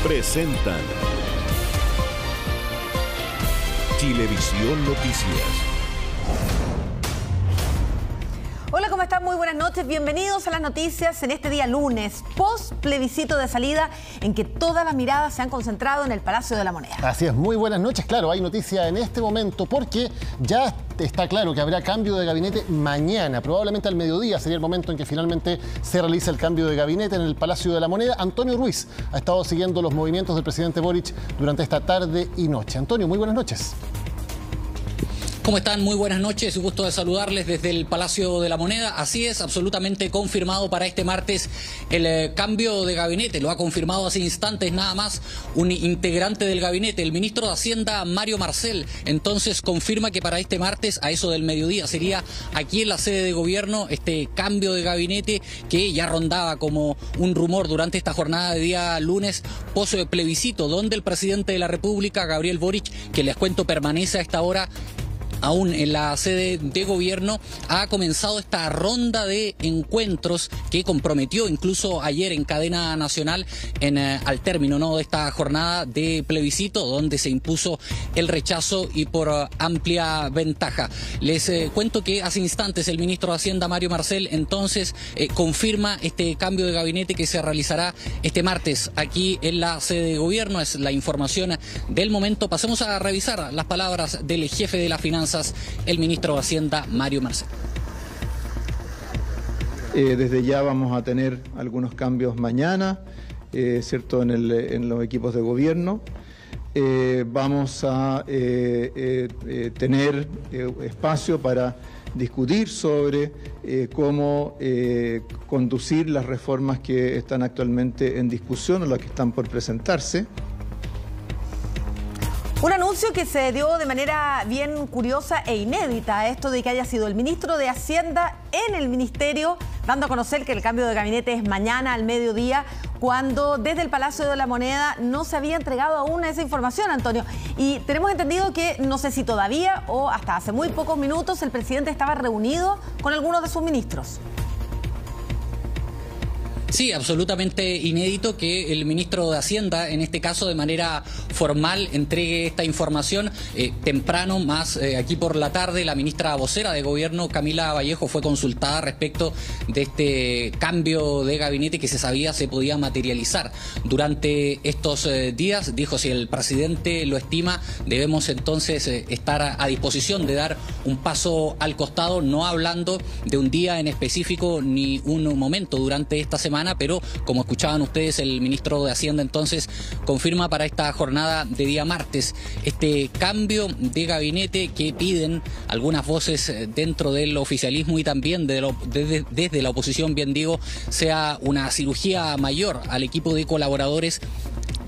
presentan Chilevisión Noticias. Hola, ¿cómo están? Muy buenas noches. Bienvenidos a las noticias en este día lunes, post plebiscito de salida, en que todas las miradas se han concentrado en el Palacio de la Moneda. Así es, muy buenas noches. Claro, hay noticia en este momento porque ya está claro que habrá cambio de gabinete mañana. Probablemente al mediodía sería el momento en que finalmente se realice el cambio de gabinete en el Palacio de la Moneda. Antonio Ruiz ha estado siguiendo los movimientos del presidente Boric durante esta tarde y noche. Antonio, muy buenas noches. ¿Cómo están? Muy buenas noches, gusto de saludarles desde el Palacio de la Moneda. Así es, absolutamente confirmado para este martes el cambio de gabinete. Lo ha confirmado hace instantes nada más un integrante del gabinete, el ministro de Hacienda, Mario Marcel. Entonces confirma que para este martes, a eso del mediodía, sería aquí en la sede de gobierno este cambio de gabinete que ya rondaba como un rumor durante esta jornada de día lunes post plebiscito, donde el presidente de la República, Gabriel Boric, que les cuento permanece a esta hora aún en la sede de gobierno, ha comenzado esta ronda de encuentros que comprometió incluso ayer en cadena nacional al término de esta jornada de plebiscito, donde se impuso el rechazo y por amplia ventaja. Les cuento que hace instantes el ministro de Hacienda, Mario Marcel, entonces confirma este cambio de gabinete que se realizará este martes aquí en la sede de gobierno. Es la información del momento. Pasemos a revisar las palabras del jefe de la finanzas, el ministro de Hacienda, Mario Marcel. Desde ya vamos a tener algunos cambios mañana, ¿cierto? En los equipos de gobierno. Vamos a tener espacio para discutir sobre cómo conducir las reformas que están actualmente en discusión o las que están por presentarse. Un anuncio que se dio de manera bien curiosa e inédita, esto de que haya sido el ministro de Hacienda en el ministerio, dando a conocer que el cambio de gabinete es mañana al mediodía, cuando desde el Palacio de la Moneda no se había entregado aún esa información, Antonio. Y tenemos entendido que, no sé si todavía o hasta hace muy pocos minutos, el presidente estaba reunido con algunos de sus ministros. Sí, absolutamente inédito que el ministro de Hacienda, en este caso de manera formal, entregue esta información temprano, más aquí por la tarde. La ministra vocera de Gobierno, Camila Vallejo, fue consultada respecto de este cambio de gabinete que se sabía se podía materializar durante estos días. Dijo, si el presidente lo estima, debemos entonces estar a disposición de dar un paso al costado, no hablando de un día en específico ni un momento durante esta semana, pero como escuchaban ustedes, el ministro de Hacienda entonces confirma para esta jornada de día martes este cambio de gabinete que piden algunas voces dentro del oficialismo y también desde la oposición, bien digo, sea una cirugía mayor al equipo de colaboradores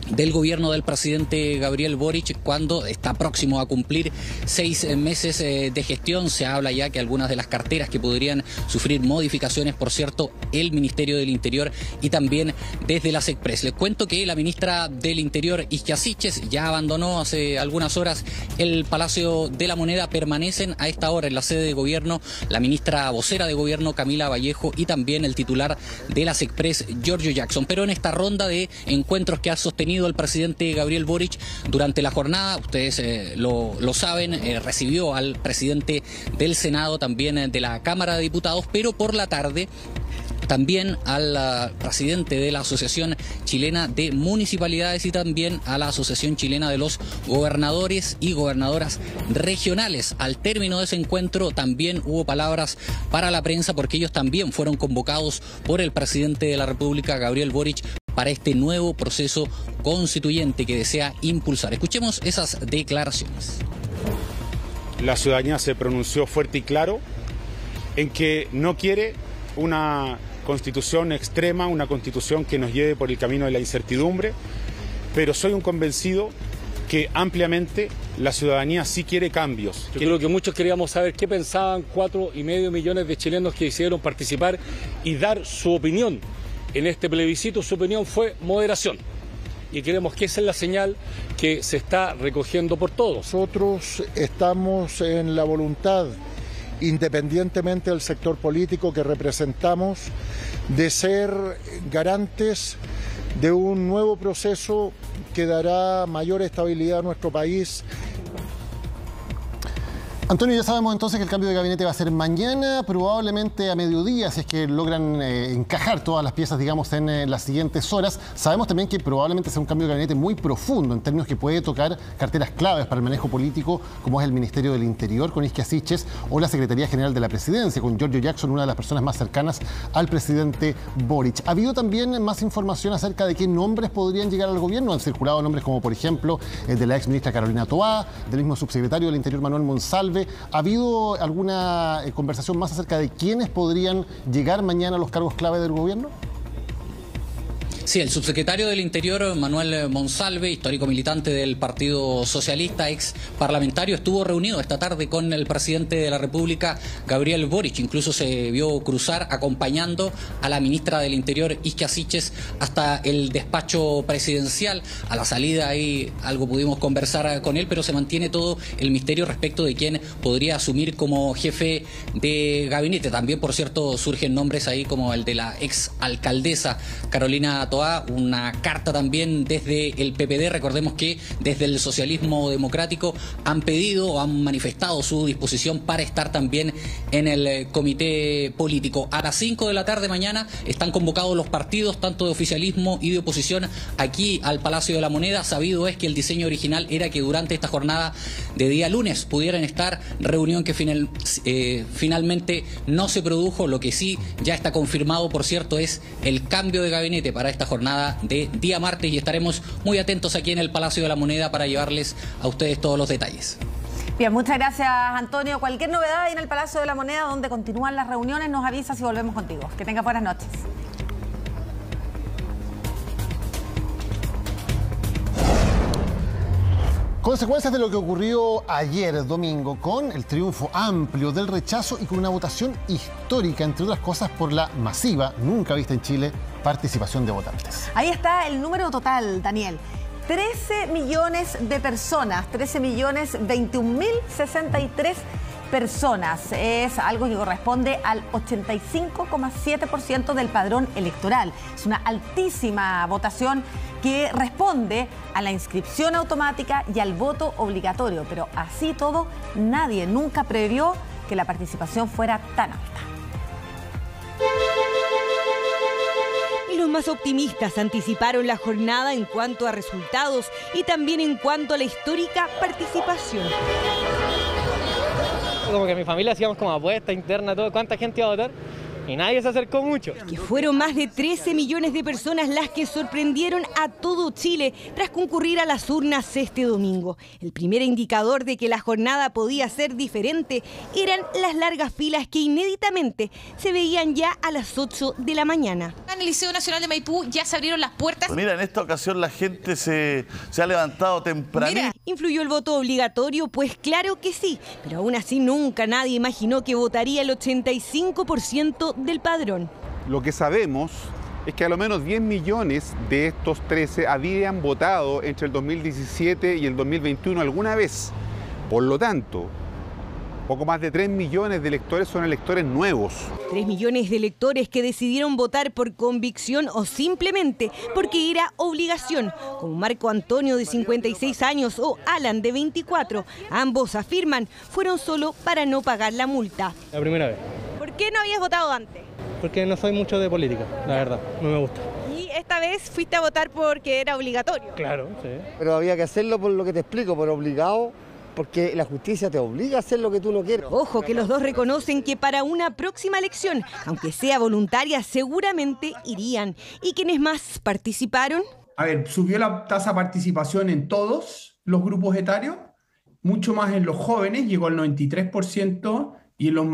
del gobierno del presidente Gabriel Boric, cuando está próximo a cumplir 6 meses de gestión. Se habla ya que algunas de las carteras que podrían sufrir modificaciones, por cierto, el Ministerio del Interior y también desde la SECPRES. Les cuento que la ministra del Interior, Ixchia Siches, ya abandonó hace algunas horas el Palacio de la Moneda. Permanecen a esta hora en la sede de gobierno la ministra vocera de Gobierno, Camila Vallejo, y también el titular de la SECPRES, Giorgio Jackson. Pero en esta ronda de encuentros que ha sostenido el presidente Gabriel Boric durante la jornada, ustedes lo saben, recibió al presidente del Senado, también de la Cámara de Diputados, pero por la tarde también al presidente de la Asociación Chilena de Municipalidades y también a la Asociación Chilena de los Gobernadores y Gobernadoras Regionales. Al término de ese encuentro también hubo palabras para la prensa, porque ellos también fueron convocados por el presidente de la República, Gabriel Boric, para este nuevo proceso constituyente que desea impulsar. Escuchemos esas declaraciones. La ciudadanía se pronunció fuerte y claro en que no quiere una constitución extrema, una constitución que nos lleve por el camino de la incertidumbre, pero soy un convencido que ampliamente la ciudadanía sí quiere cambios. Yo creo que muchos queríamos saber qué pensaban 4,5 millones de chilenos que decidieron participar y dar su opinión. En este plebiscito su opinión fue moderación. Y creemos que esa es la señal que se está recogiendo por todos. Nosotros estamos en la voluntad, independientemente del sector político que representamos, de ser garantes de un nuevo proceso que dará mayor estabilidad a nuestro país. Antonio, ya sabemos entonces que el cambio de gabinete va a ser mañana, probablemente a mediodía, si es que logran encajar todas las piezas, digamos, en las siguientes horas. Sabemos también que probablemente sea un cambio de gabinete muy profundo, en términos que puede tocar carteras claves para el manejo político, como es el Ministerio del Interior, con Isquia Siches, o la Secretaría General de la Presidencia, con Giorgio Jackson, una de las personas más cercanas al presidente Boric. ¿Ha habido también más información acerca de qué nombres podrían llegar al gobierno? Han circulado nombres como, por ejemplo, el de la ex ministra Carolina Toá, del mismo subsecretario del Interior Manuel Monsalve. ¿Ha habido alguna conversación más acerca de quiénes podrían llegar mañana a los cargos clave del gobierno? Sí, el subsecretario del Interior, Manuel Monsalve, histórico militante del Partido Socialista, ex parlamentario, estuvo reunido esta tarde con el presidente de la República, Gabriel Boric. Incluso se vio cruzar acompañando a la ministra del Interior, Isquia Siches, hasta el despacho presidencial. A la salida ahí algo pudimos conversar con él, pero se mantiene todo el misterio respecto de quién podría asumir como jefe de gabinete. También, por cierto, surgen nombres ahí como el de la ex alcaldesa Carolina Toá. Una carta también desde el PPD. Recordemos que desde el socialismo democrático han pedido o han manifestado su disposición para estar también en el comité político. A las 5 de la tarde mañana están convocados los partidos, tanto de oficialismo y de oposición, aquí al Palacio de la Moneda. Sabido es que el diseño original era que durante esta jornada de día lunes pudieran estar, reunión que finalmente no se produjo. Lo que sí ya está confirmado, por cierto, es el cambio de gabinete para esta jornada de día martes, y estaremos muy atentos aquí en el Palacio de la Moneda para llevarles a ustedes todos los detalles. Bien, muchas gracias, Antonio. Cualquier novedad ahí en el Palacio de la Moneda, donde continúan las reuniones, nos avisa si volvemos contigo. Que tengas buenas noches. Consecuencias de lo que ocurrió ayer domingo, con el triunfo amplio del rechazo y con una votación histórica, entre otras cosas, por la masiva, nunca vista en Chile, participación de votantes. Ahí está el número total, Daniel. 13 millones de personas, 13.021.063 personas. Es algo que corresponde al 85,7% del padrón electoral. Es una altísima votación que responde a la inscripción automática y al voto obligatorio. Pero así todo, nadie nunca previó que la participación fuera tan alta. Los más optimistas anticiparon la jornada en cuanto a resultados y también en cuanto a la histórica participación. Como que mi familia hacíamos como apuesta interna, todo, cuánta gente iba a votar, y nadie se acercó mucho. Que fueron más de 13 millones de personas las que sorprendieron a todo Chile tras concurrir a las urnas este domingo. El primer indicador de que la jornada podía ser diferente eran las largas filas que inéditamente se veían ya a las 8 de la mañana. En el Liceo Nacional de Maipú ya se abrieron las puertas. Mira, en esta ocasión la gente se ha levantado temprano. ¿Influyó el voto obligatorio? Pues claro que sí, pero aún así nunca nadie imaginó que votaría el 85% del padrón. Lo que sabemos es que a lo menos 10 millones de estos 13 habían votado entre el 2017 y el 2021 alguna vez. Por lo tanto, poco más de 3 millones de electores son electores nuevos. 3 millones de electores que decidieron votar por convicción o simplemente porque era obligación, como Marco Antonio, de 56 años, o Alan, de 24. Ambos afirman fueron solo para no pagar la multa. La primera vez. ¿Por qué no habías votado antes? Porque no soy mucho de política, la verdad, no me gusta. ¿Y esta vez fuiste a votar porque era obligatorio? Claro, sí. Pero había que hacerlo por lo que te explico, por obligado, porque la justicia te obliga a hacer lo que tú no quieres. Ojo que los dos reconocen que para una próxima elección, aunque sea voluntaria, seguramente irían. ¿Y quiénes más participaron? A ver, subió la tasa de participación en todos los grupos etarios, mucho más en los jóvenes, llegó al 93%, y en los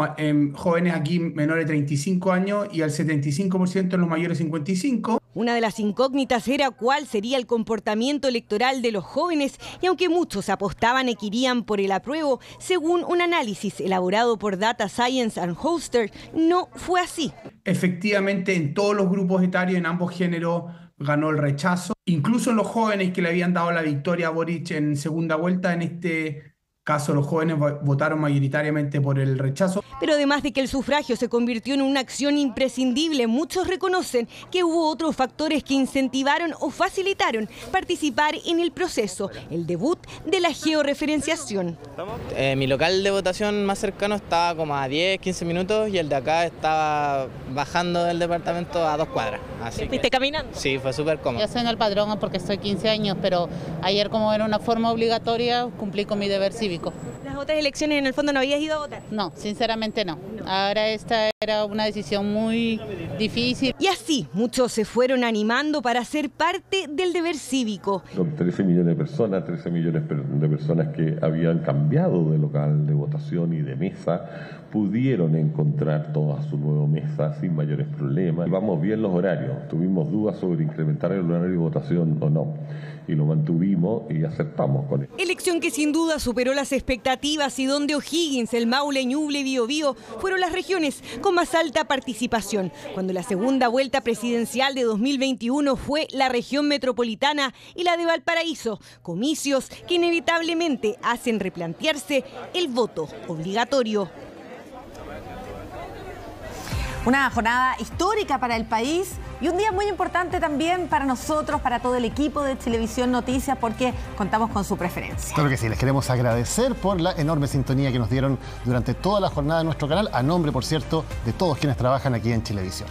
jóvenes aquí menores de 35 años y al 75% en los mayores de 55. Una de las incógnitas era cuál sería el comportamiento electoral de los jóvenes, y aunque muchos apostaban a que irían por el apruebo, según un análisis elaborado por Data Science and Hoster, no fue así. Efectivamente, en todos los grupos etarios, en ambos géneros, ganó el rechazo. Incluso en los jóvenes que le habían dado la victoria a Boric en segunda vuelta, en este caso los jóvenes votaron mayoritariamente por el rechazo. Pero además de que el sufragio se convirtió en una acción imprescindible, muchos reconocen que hubo otros factores que incentivaron o facilitaron participar en el proceso, el debut de la georreferenciación. Mi local de votación más cercano estaba como a 10, 15 minutos y el de acá estaba bajando del departamento a 2 cuadras. ¿Fuiste caminando? Sí, fue súper cómodo. Yo soy en el padrón porque estoy 15 años, pero ayer como era una forma obligatoria, cumplí con mi deber cívico. ¿Las otras elecciones en el fondo no habías ido a votar? No, sinceramente no. Ahora esta era una decisión muy difícil. Y así, muchos se fueron animando para ser parte del deber cívico. Son 13 millones de personas, 13 millones de personas que habían cambiado de local de votación y de mesa, pudieron encontrar toda su nueva mesa sin mayores problemas. Vamos bien los horarios, tuvimos dudas sobre incrementar el horario de votación o no, y lo mantuvimos y aceptamos con él. Elección que sin duda superó las expectativas y donde O'Higgins, el Maule, Ñuble y Biobío fueron las regiones con más alta participación. Cuando la segunda vuelta presidencial de 2021 fue la región metropolitana y la de Valparaíso, comicios que inevitablemente hacen replantearse el voto obligatorio. Una jornada histórica para el país y un día muy importante también para nosotros, para todo el equipo de Chilevisión Noticias, porque contamos con su preferencia. Claro que sí, les queremos agradecer por la enorme sintonía que nos dieron durante toda la jornada de nuestro canal, a nombre, por cierto, de todos quienes trabajan aquí en Chilevisión.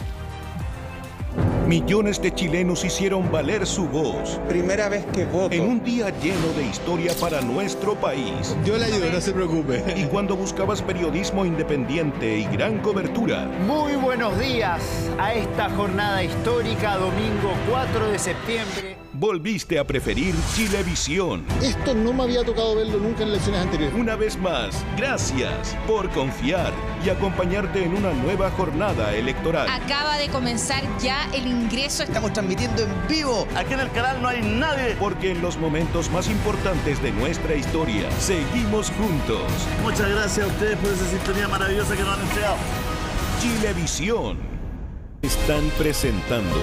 Millones de chilenos hicieron valer su voz. Primera vez que voto. En un día lleno de historia para nuestro país. Yo le ayudo, no se preocupe. Y cuando buscabas periodismo independiente y gran cobertura. Muy buenos días a esta jornada histórica, domingo 4 de septiembre. Volviste a preferir Chilevisión. Esto no me había tocado verlo nunca en elecciones anteriores. Una vez más, gracias por confiar y acompañarte en una nueva jornada electoral. Acaba de comenzar ya el ingreso. Estamos transmitiendo en vivo. Aquí en el canal no hay nadie. Porque en los momentos más importantes de nuestra historia, seguimos juntos. Muchas gracias a ustedes por esa sintonía maravillosa que nos han entregado. Chilevisión. Están presentando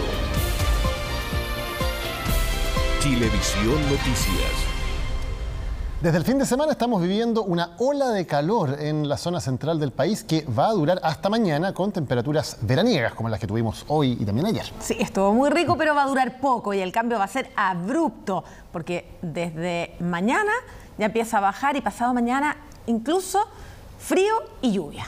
Chilevisión Noticias. Desde el fin de semana estamos viviendo una ola de calor en la zona central del país que va a durar hasta mañana con temperaturas veraniegas como las que tuvimos hoy y también ayer. Sí, estuvo muy rico, pero va a durar poco y el cambio va a ser abrupto porque desde mañana ya empieza a bajar y pasado mañana incluso frío y lluvia.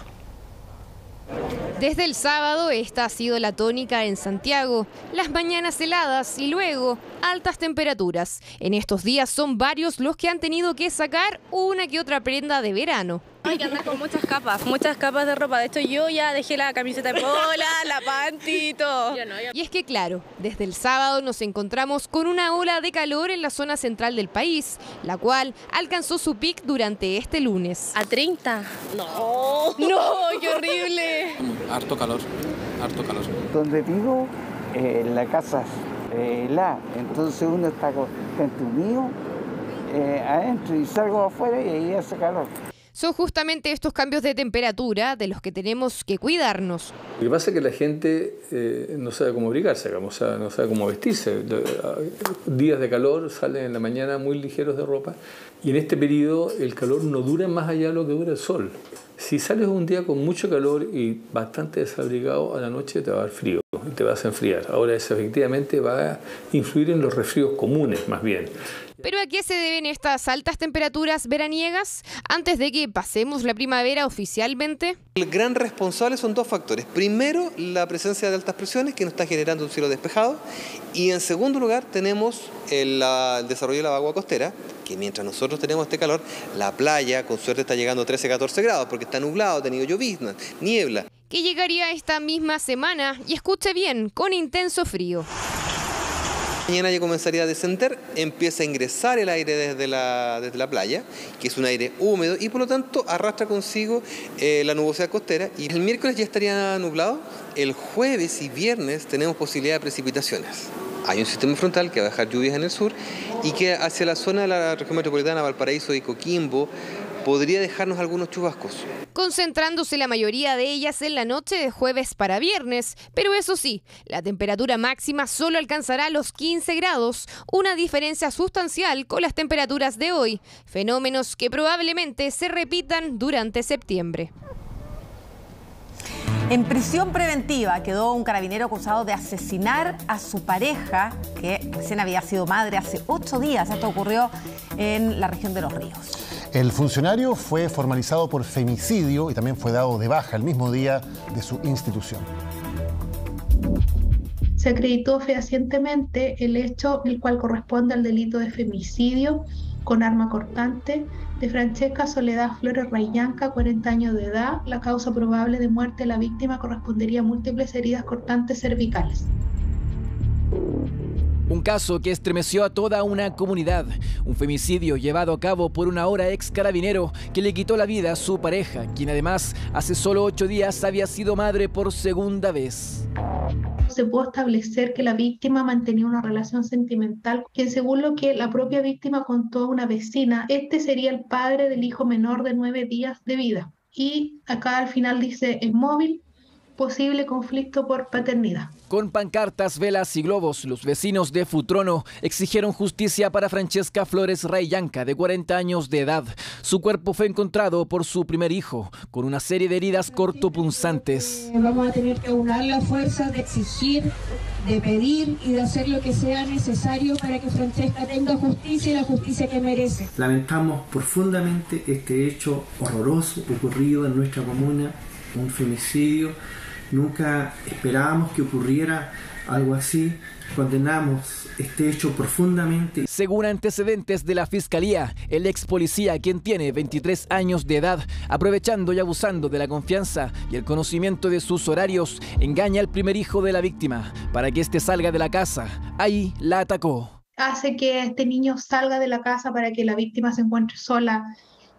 Desde el sábado esta ha sido la tónica en Santiago, las mañanas heladas y luego altas temperaturas. En estos días son varios los que han tenido que sacar una que otra prenda de verano. Hay que andar con muchas capas de ropa. De hecho, yo ya dejé la camiseta de pola, la panty y todo. Y es que claro, desde el sábado nos encontramos con una ola de calor en la zona central del país, la cual alcanzó su pic durante este lunes. ¿A 30? No, qué horrible. Harto calor, harto calor. Donde vivo, la casa es helada, entonces uno está entumido adentro y salgo afuera y ahí hace calor. Son justamente estos cambios de temperatura de los que tenemos que cuidarnos. Lo que pasa es que la gente no sabe cómo abrigarse, no sabe cómo vestirse. Días de calor salen en la mañana muy ligeros de ropa y en este periodo el calor no dura más allá de lo que dura el sol. Si sales un día con mucho calor y bastante desabrigado, a la noche te va a dar frío y te vas a enfriar. Ahora eso efectivamente va a influir en los resfríos comunes más bien. ¿Pero a qué se deben estas altas temperaturas veraniegas antes de que pasemos la primavera oficialmente? El gran responsable son dos factores. Primero, la presencia de altas presiones que nos está generando un cielo despejado. Y en segundo lugar, tenemos el desarrollo de la vagua costera, que mientras nosotros tenemos este calor, la playa con suerte está llegando a 13-14 grados porque está nublado, ha tenido llovizna, niebla. Que llegaría esta misma semana, y escuche bien, con intenso frío. Mañana ya comenzaría a descender, empieza a ingresar el aire desde la playa, que es un aire húmedo y por lo tanto arrastra consigo la nubosidad costera y el miércoles ya estaría nublado. El jueves y viernes tenemos posibilidad de precipitaciones. Hay un sistema frontal que va a dejar lluvias en el sur y que hacia la zona de la región metropolitana, Valparaíso y Coquimbo, podría dejarnos algunos chubascos. Concentrándose la mayoría de ellas en la noche de jueves para viernes, pero eso sí, la temperatura máxima solo alcanzará los 15 grados, una diferencia sustancial con las temperaturas de hoy, fenómenos que probablemente se repitan durante septiembre. En prisión preventiva quedó un carabinero acusado de asesinar a su pareja, que recién había sido madre hace 8 días. Esto ocurrió en la región de Los Ríos. El funcionario fue formalizado por femicidio y también fue dado de baja el mismo día de su institución. Se acreditó fehacientemente el hecho el cual corresponde al delito de femicidio con arma cortante de Francesca Soledad Flores Raillanca, 40 años de edad. La causa probable de muerte de la víctima correspondería a múltiples heridas cortantes cervicales. Un caso que estremeció a toda una comunidad. Un femicidio llevado a cabo por un ahora ex carabinero que le quitó la vida a su pareja, quien además hace solo 8 días había sido madre por segunda vez. Se pudo establecer que la víctima mantenía una relación sentimental, quien según lo que la propia víctima contó a una vecina, este sería el padre del hijo menor de 9 días de vida. Y acá al final dice en móvil, posible conflicto por paternidad. Con pancartas, velas y globos, los vecinos de Futrono exigieron justicia para Francesca Flores Raillanca, de 40 años de edad. Su cuerpo fue encontrado por su primer hijo, con una serie de heridas cortopunzantes. Vamos a tener que aunar la fuerza de exigir, de pedir y de hacer lo que sea necesario para que Francesca tenga justicia y la justicia que merece. Lamentamos profundamente este hecho horroroso ocurrido en nuestra comuna, un femicidio. Nunca esperábamos que ocurriera algo así. Condenamos este hecho profundamente. Según antecedentes de la Fiscalía, el ex policía, quien tiene 23 años de edad, aprovechando y abusando de la confianza y el conocimiento de sus horarios, engaña al primer hijo de la víctima para que éste salga de la casa. Ahí la atacó. Hace que este niño salga de la casa para que la víctima se encuentre sola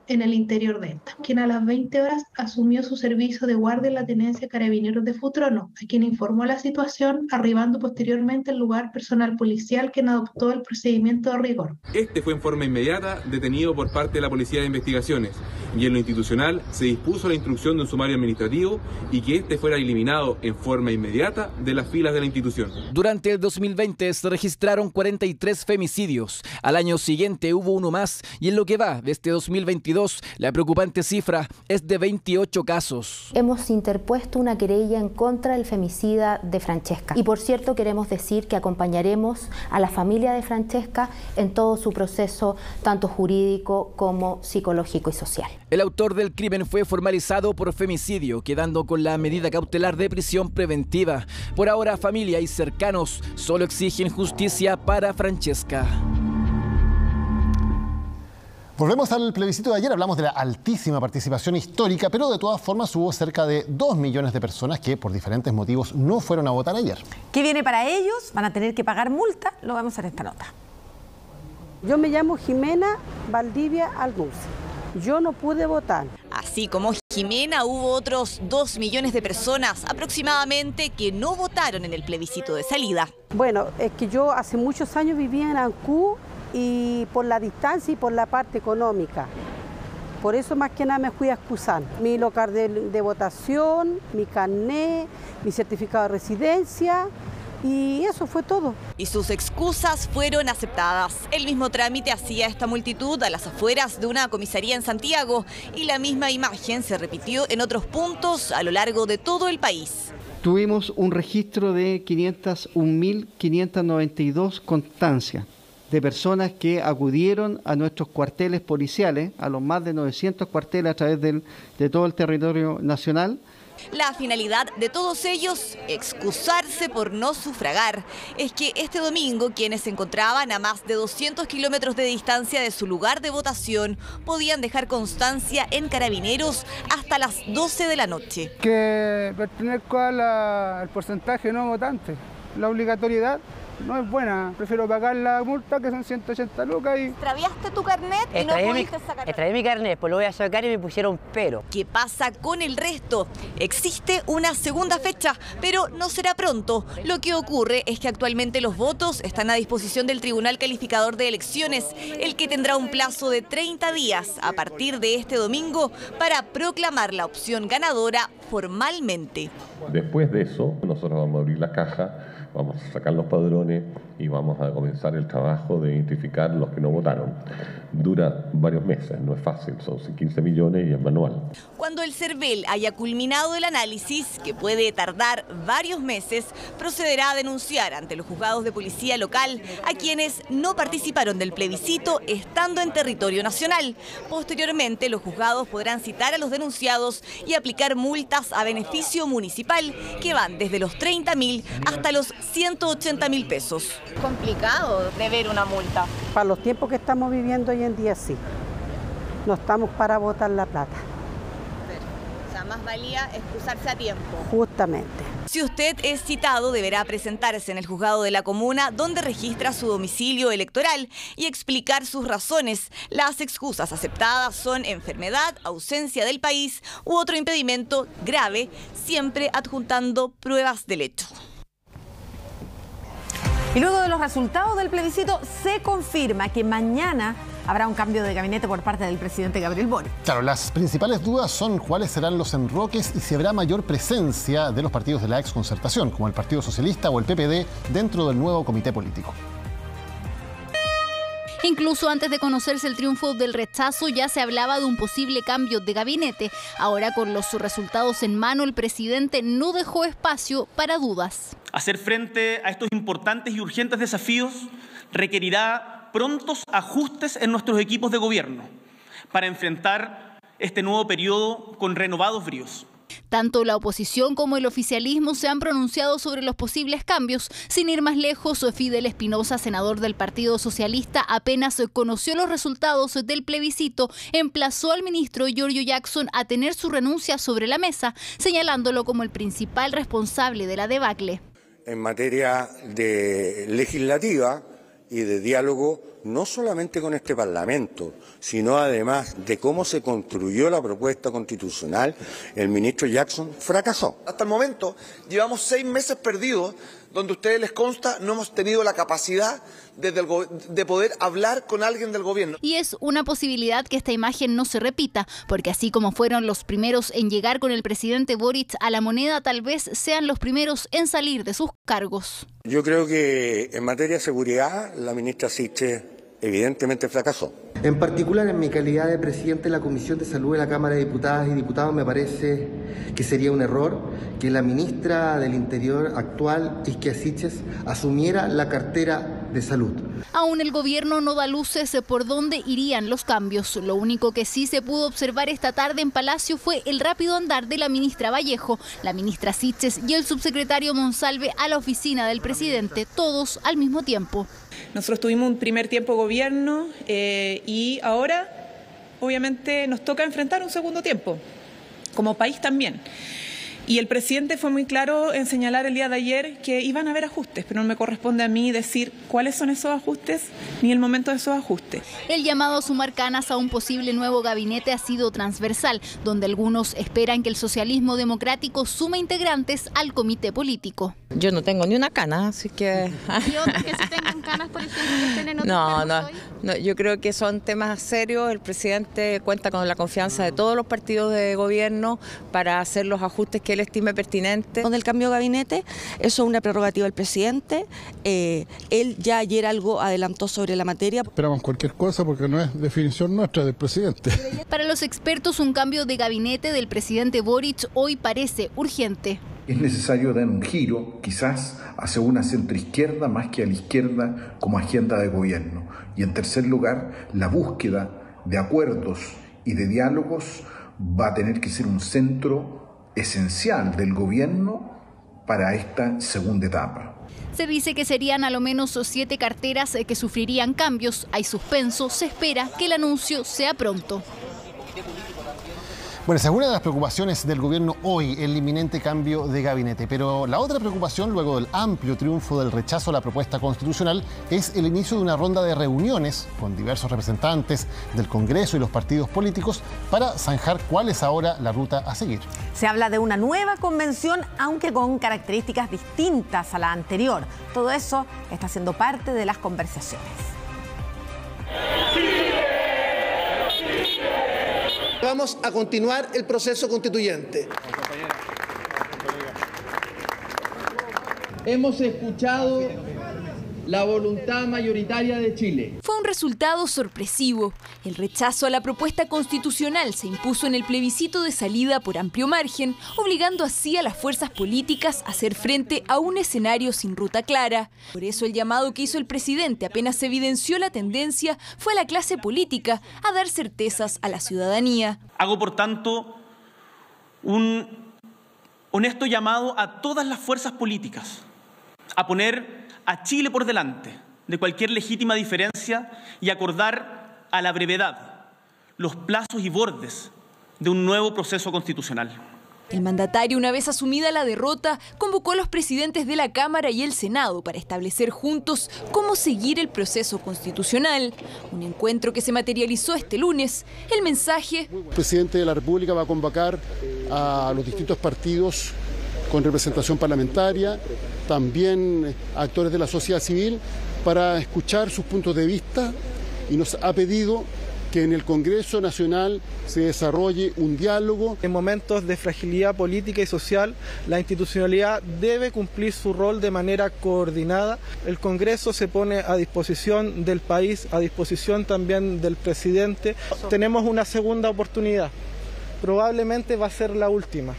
en el interior de esta, quien a las 20 horas asumió su servicio de guardia en la Tenencia Carabineros de Futrono, a quien informó la situación, arribando posteriormente al lugar personal policial, quien adoptó el procedimiento de rigor. Este fue en forma inmediata detenido por parte de la Policía de Investigaciones y en lo institucional se dispuso la instrucción de un sumario administrativo y que este fuera eliminado en forma inmediata de las filas de la institución. Durante el 2020 se registraron 43 femicidios. Al año siguiente hubo uno más y en lo que va de este 2022 la preocupante cifra es de 28 casos. Hemos interpuesto una querella en contra del femicida de Francesca. Y por cierto, queremos decir que acompañaremos a la familia de Francesca en todo su proceso, tanto jurídico como psicológico y social. El autor del crimen fue formalizado por femicidio, quedando con la medida cautelar de prisión preventiva. Por ahora, familia y cercanos solo exigen justicia para Francesca. Volvemos al plebiscito de ayer, hablamos de la altísima participación histórica, pero de todas formas hubo cerca de 2 millones de personas que por diferentes motivos no fueron a votar ayer. ¿Qué viene para ellos? Van a tener que pagar multa, lo vemos en esta nota. Yo me llamo Jimena Valdivia Aldunce. Yo no pude votar. Así como Jimena, hubo otros 2 millones de personas aproximadamente que no votaron en el plebiscito de salida. Bueno, es que yo hace muchos años vivía en Ancú y por la distancia y por la parte económica. Por eso más que nada me fui a excusar. Mi local de votación, mi carné, mi certificado de residencia y eso fue todo. Y sus excusas fueron aceptadas. El mismo trámite hacía esta multitud a las afueras de una comisaría en Santiago y la misma imagen se repitió en otros puntos a lo largo de todo el país. Tuvimos un registro de 501.592 constancias de personas que acudieron a nuestros cuarteles policiales, a los más de 900 cuarteles a través de todo el territorio nacional. La finalidad de todos ellos, excusarse por no sufragar. Es que este domingo quienes se encontraban a más de 200 kilómetros de distancia de su lugar de votación podían dejar constancia en Carabineros hasta las 12 de la noche. Que pertenezco al porcentaje no votante, la obligatoriedad no es buena. Prefiero pagar la multa, que son 180 lucas. ¿Extraviaste tu carnet y no pudiste sacar? Extravié mi carnet, pues lo voy a sacar y me pusieron pero. ¿Qué pasa con el resto? Existe una segunda fecha, pero no será pronto. Lo que ocurre es que actualmente los votos están a disposición del Tribunal Calificador de Elecciones, el que tendrá un plazo de 30 días a partir de este domingo para proclamar la opción ganadora formalmente. Después de eso, nosotros vamos a abrir la caja, vamos a sacar los padrones y vamos a comenzar el trabajo de identificar los que no votaron. Dura varios meses, no es fácil, son 15 millones y es manual. Cuando el CERVEL haya culminado el análisis, que puede tardar varios meses, procederá a denunciar ante los juzgados de policía local a quienes no participaron del plebiscito estando en territorio nacional. Posteriormente, los juzgados podrán citar a los denunciados y aplicar multas a beneficio municipal que van desde los 30.000 hasta los 180.000 pesos. Complicado de ver una multa. Para los tiempos que estamos viviendo hoy en día, sí. No estamos para botar la plata. O sea, más valía excusarse a tiempo. Justamente. Si usted es citado, deberá presentarse en el juzgado de la comuna donde registra su domicilio electoral y explicar sus razones. Las excusas aceptadas son enfermedad, ausencia del país u otro impedimento grave, siempre adjuntando pruebas del hecho. Y luego de los resultados del plebiscito, se confirma que mañana habrá un cambio de gabinete por parte del presidente Gabriel Boric. Claro, las principales dudas son cuáles serán los enroques y si habrá mayor presencia de los partidos de la exconcertación, como el Partido Socialista o el PPD, dentro del nuevo comité político. Incluso antes de conocerse el triunfo del rechazo ya se hablaba de un posible cambio de gabinete. Ahora, con los resultados en mano, el presidente no dejó espacio para dudas. Hacer frente a estos importantes y urgentes desafíos requerirá prontos ajustes en nuestros equipos de gobierno para enfrentar este nuevo periodo con renovados bríos. Tanto la oposición como el oficialismo se han pronunciado sobre los posibles cambios. Sin ir más lejos, Fidel Espinosa, senador del Partido Socialista, apenas conoció los resultados del plebiscito, emplazó al ministro Giorgio Jackson a tener su renuncia sobre la mesa, señalándolo como el principal responsable de la debacle. En materia de legislativa y de diálogo, no solamente con este Parlamento, sino además de cómo se construyó la propuesta constitucional, el ministro Jackson fracasó. Hasta el momento llevamos 6 meses perdidos, donde a ustedes les consta no hemos tenido la capacidad de poder hablar con alguien del gobierno. Y es una posibilidad que esta imagen no se repita, porque así como fueron los primeros en llegar con el presidente Boric a la moneda, tal vez sean los primeros en salir de sus cargos. Yo creo que en materia de seguridad la ministra Siches evidentemente fracasó. En particular, en mi calidad de presidente de la Comisión de Salud de la Cámara de Diputadas y Diputados, me parece que sería un error que la ministra del Interior actual, Isquia Siches, asumiera la cartera de salud. Aún el gobierno no da luces por dónde irían los cambios. Lo único que sí se pudo observar esta tarde en Palacio fue el rápido andar de la ministra Vallejo, la ministra Siches y el subsecretario Monsalve a la oficina del presidente, todos al mismo tiempo. Nosotros tuvimos un primer tiempo gobierno y ahora obviamente nos toca enfrentar un segundo tiempo, como país también. Y el presidente fue muy claro en señalar el día de ayer que iban a haber ajustes, pero no me corresponde a mí decir cuáles son esos ajustes ni el momento de esos ajustes. El llamado a sumar canas a un posible nuevo gabinete ha sido transversal, donde algunos esperan que el socialismo democrático sume integrantes al comité político. Yo no tengo ni una cana, así que... ¿Y otros que sí tengan canas, por ejemplo, que estén en otros cargos hoy? No, yo creo que son temas serios. El presidente cuenta con la confianza de todos los partidos de gobierno para hacer los ajustes que él estime pertinentes. Con el cambio de gabinete, eso es una prerrogativa del presidente. Él ya ayer algo adelantó sobre la materia. Esperamos cualquier cosa porque no es definición nuestra del presidente. Para los expertos, un cambio de gabinete del presidente Boric hoy parece urgente. Es necesario dar un giro, quizás, hacia una centroizquierda más que a la izquierda como agenda de gobierno. Y en tercer lugar, la búsqueda de acuerdos y de diálogos va a tener que ser un centro esencial del gobierno para esta segunda etapa. Se dice que serían a lo menos 7 carteras que sufrirían cambios. Hay suspenso, se espera que el anuncio sea pronto. Bueno, esa es una de las preocupaciones del gobierno hoy, el inminente cambio de gabinete. Pero la otra preocupación, luego del amplio triunfo del rechazo a la propuesta constitucional, es el inicio de una ronda de reuniones con diversos representantes del Congreso y los partidos políticos para zanjar cuál es ahora la ruta a seguir. Se habla de una nueva convención, aunque con características distintas a la anterior. Todo eso está siendo parte de las conversaciones. Vamos a continuar el proceso constituyente. Hemos escuchado la voluntad mayoritaria de Chile. Fue un resultado sorpresivo. El rechazo a la propuesta constitucional se impuso en el plebiscito de salida por amplio margen, obligando así a las fuerzas políticas a hacer frente a un escenario sin ruta clara. Por eso el llamado que hizo el presidente apenas se evidenció la tendencia fue a la clase política a dar certezas a la ciudadanía. Hago, por tanto, un honesto llamado a todas las fuerzas políticas a poner a Chile por delante de cualquier legítima diferencia y acordar a la brevedad los plazos y bordes de un nuevo proceso constitucional. El mandatario, una vez asumida la derrota, convocó a los presidentes de la Cámara y el Senado para establecer juntos cómo seguir el proceso constitucional. Un encuentro que se materializó este lunes. El mensaje: el presidente de la República va a convocar a los distintos partidos con representación parlamentaria, también actores de la sociedad civil, para escuchar sus puntos de vista, y nos ha pedido que en el Congreso Nacional se desarrolle un diálogo. En momentos de fragilidad política y social, la institucionalidad debe cumplir su rol de manera coordinada. El Congreso se pone a disposición del país, a disposición también del presidente. Tenemos una segunda oportunidad, probablemente va a ser la última,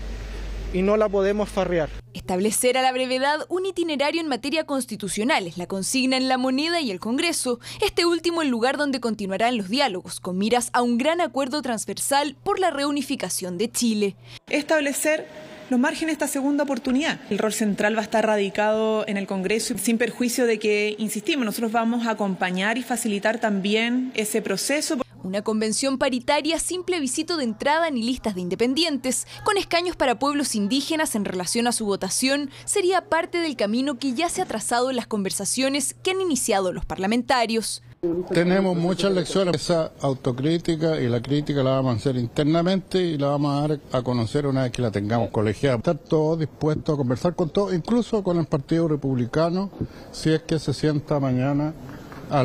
y no la podemos farrear. Establecer a la brevedad un itinerario en materia constitucional es la consigna en La Moneda y el Congreso, este último el lugar donde continuarán los diálogos, con miras a un gran acuerdo transversal por la reunificación de Chile. Establecer los márgenes de esta segunda oportunidad. El rol central va a estar radicado en el Congreso, sin perjuicio de que, insistimos, nosotros vamos a acompañar y facilitar también ese proceso. Una convención paritaria sin plebiscito de entrada ni listas de independientes, con escaños para pueblos indígenas en relación a su votación, sería parte del camino que ya se ha trazado en las conversaciones que han iniciado los parlamentarios. Tenemos muchas lecciones. Esa autocrítica y la crítica la vamos a hacer internamente y la vamos a dar a conocer una vez que la tengamos colegiada. Estar todos dispuestos a conversar con todos, incluso con el Partido Republicano, si es que se sienta mañana a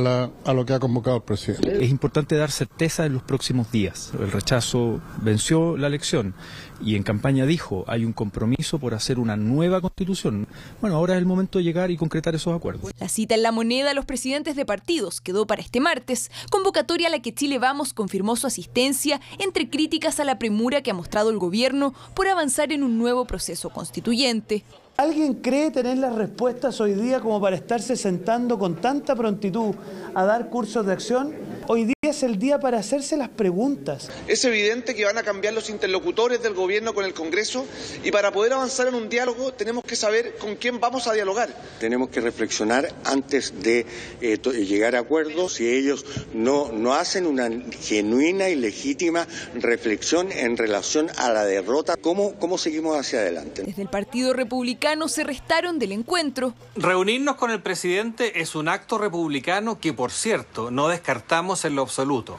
lo que ha convocado el presidente. Es importante dar certeza en los próximos días. El rechazo venció la elección y en campaña dijo, hay un compromiso por hacer una nueva constitución. Bueno, ahora es el momento de llegar y concretar esos acuerdos. La cita en La Moneda a los presidentes de partidos quedó para este martes, convocatoria a la que Chile Vamos confirmó su asistencia entre críticas a la premura que ha mostrado el gobierno por avanzar en un nuevo proceso constituyente. ¿Alguien cree tener las respuestas hoy día como para estarse sentando con tanta prontitud a dar cursos de acción? Hoy día es el día para hacerse las preguntas. Es evidente que van a cambiar los interlocutores del gobierno con el Congreso y para poder avanzar en un diálogo tenemos que saber con quién vamos a dialogar. Tenemos que reflexionar antes de llegar a acuerdos. Si ellos no hacen una genuina y legítima reflexión en relación a la derrota, ¿cómo seguimos hacia adelante? Desde el Partido Republicano se restaron del encuentro. Reunirnos con el presidente es un acto republicano que, por cierto, no descartamos en lo absoluto.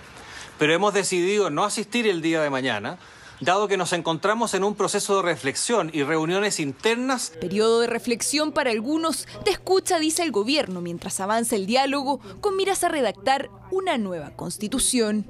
Pero hemos decidido no asistir el día de mañana, dado que nos encontramos en un proceso de reflexión y reuniones internas. Periodo de reflexión para algunos, de escucha, dice el gobierno, mientras avanza el diálogo con miras a redactar una nueva constitución.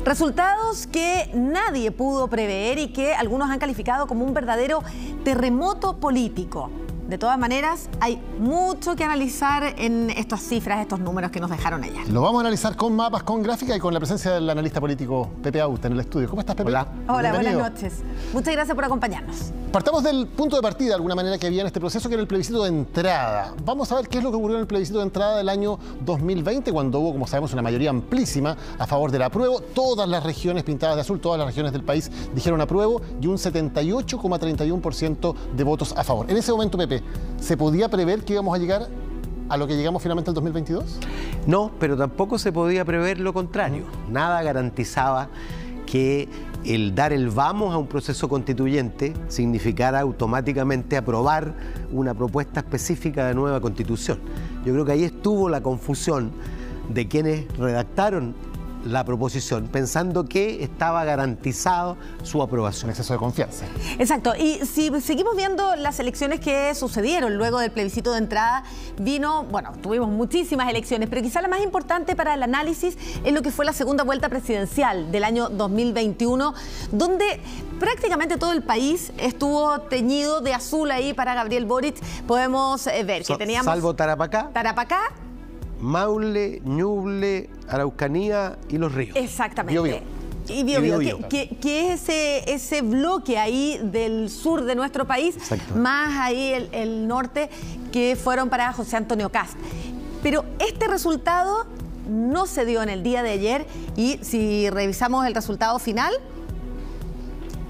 Resultados que nadie pudo prever y que algunos han calificado como un verdadero terremoto político. De todas maneras, hay mucho que analizar en estas cifras, estos números que nos dejaron ayer. Lo vamos a analizar con mapas, con gráfica y con la presencia del analista político Pepe Auta en el estudio. ¿Cómo estás, Pepe? Hola. Hola, buenas noches. Muchas gracias por acompañarnos. Partamos del punto de partida, de alguna manera, que había en este proceso, que era el plebiscito de entrada. Vamos a ver qué es lo que ocurrió en el plebiscito de entrada del año 2020, cuando hubo, como sabemos, una mayoría amplísima a favor del apruebo. Todas las regiones pintadas de azul, todas las regiones del país dijeron apruebo y un 78,31% de votos a favor. En ese momento, Pepe, ¿se podía prever que íbamos a llegar a lo que llegamos finalmente al 2022? No, pero tampoco se podía prever lo contrario. Nada garantizaba que el dar el vamos a un proceso constituyente significara automáticamente aprobar una propuesta específica de nueva constitución. Yo creo que ahí estuvo la confusión de quienes redactaron la proposición, pensando que estaba garantizado su aprobación. Exceso de confianza. Exacto. Y si seguimos viendo las elecciones que sucedieron luego del plebiscito de entrada, tuvimos muchísimas elecciones, pero quizá la más importante para el análisis es lo que fue la segunda vuelta presidencial del año 2021, donde prácticamente todo el país estuvo teñido de azul ahí para Gabriel Boric. Podemos ver que teníamos... Salvo Tarapacá. Maule, Ñuble, Araucanía y Los Ríos. Exactamente. Biobío. Y Biobío, que es ese bloque ahí del sur de nuestro país, exacto, más ahí el norte, que fueron para José Antonio Kast. Pero este resultado no se dio en el día de ayer, y si revisamos el resultado final,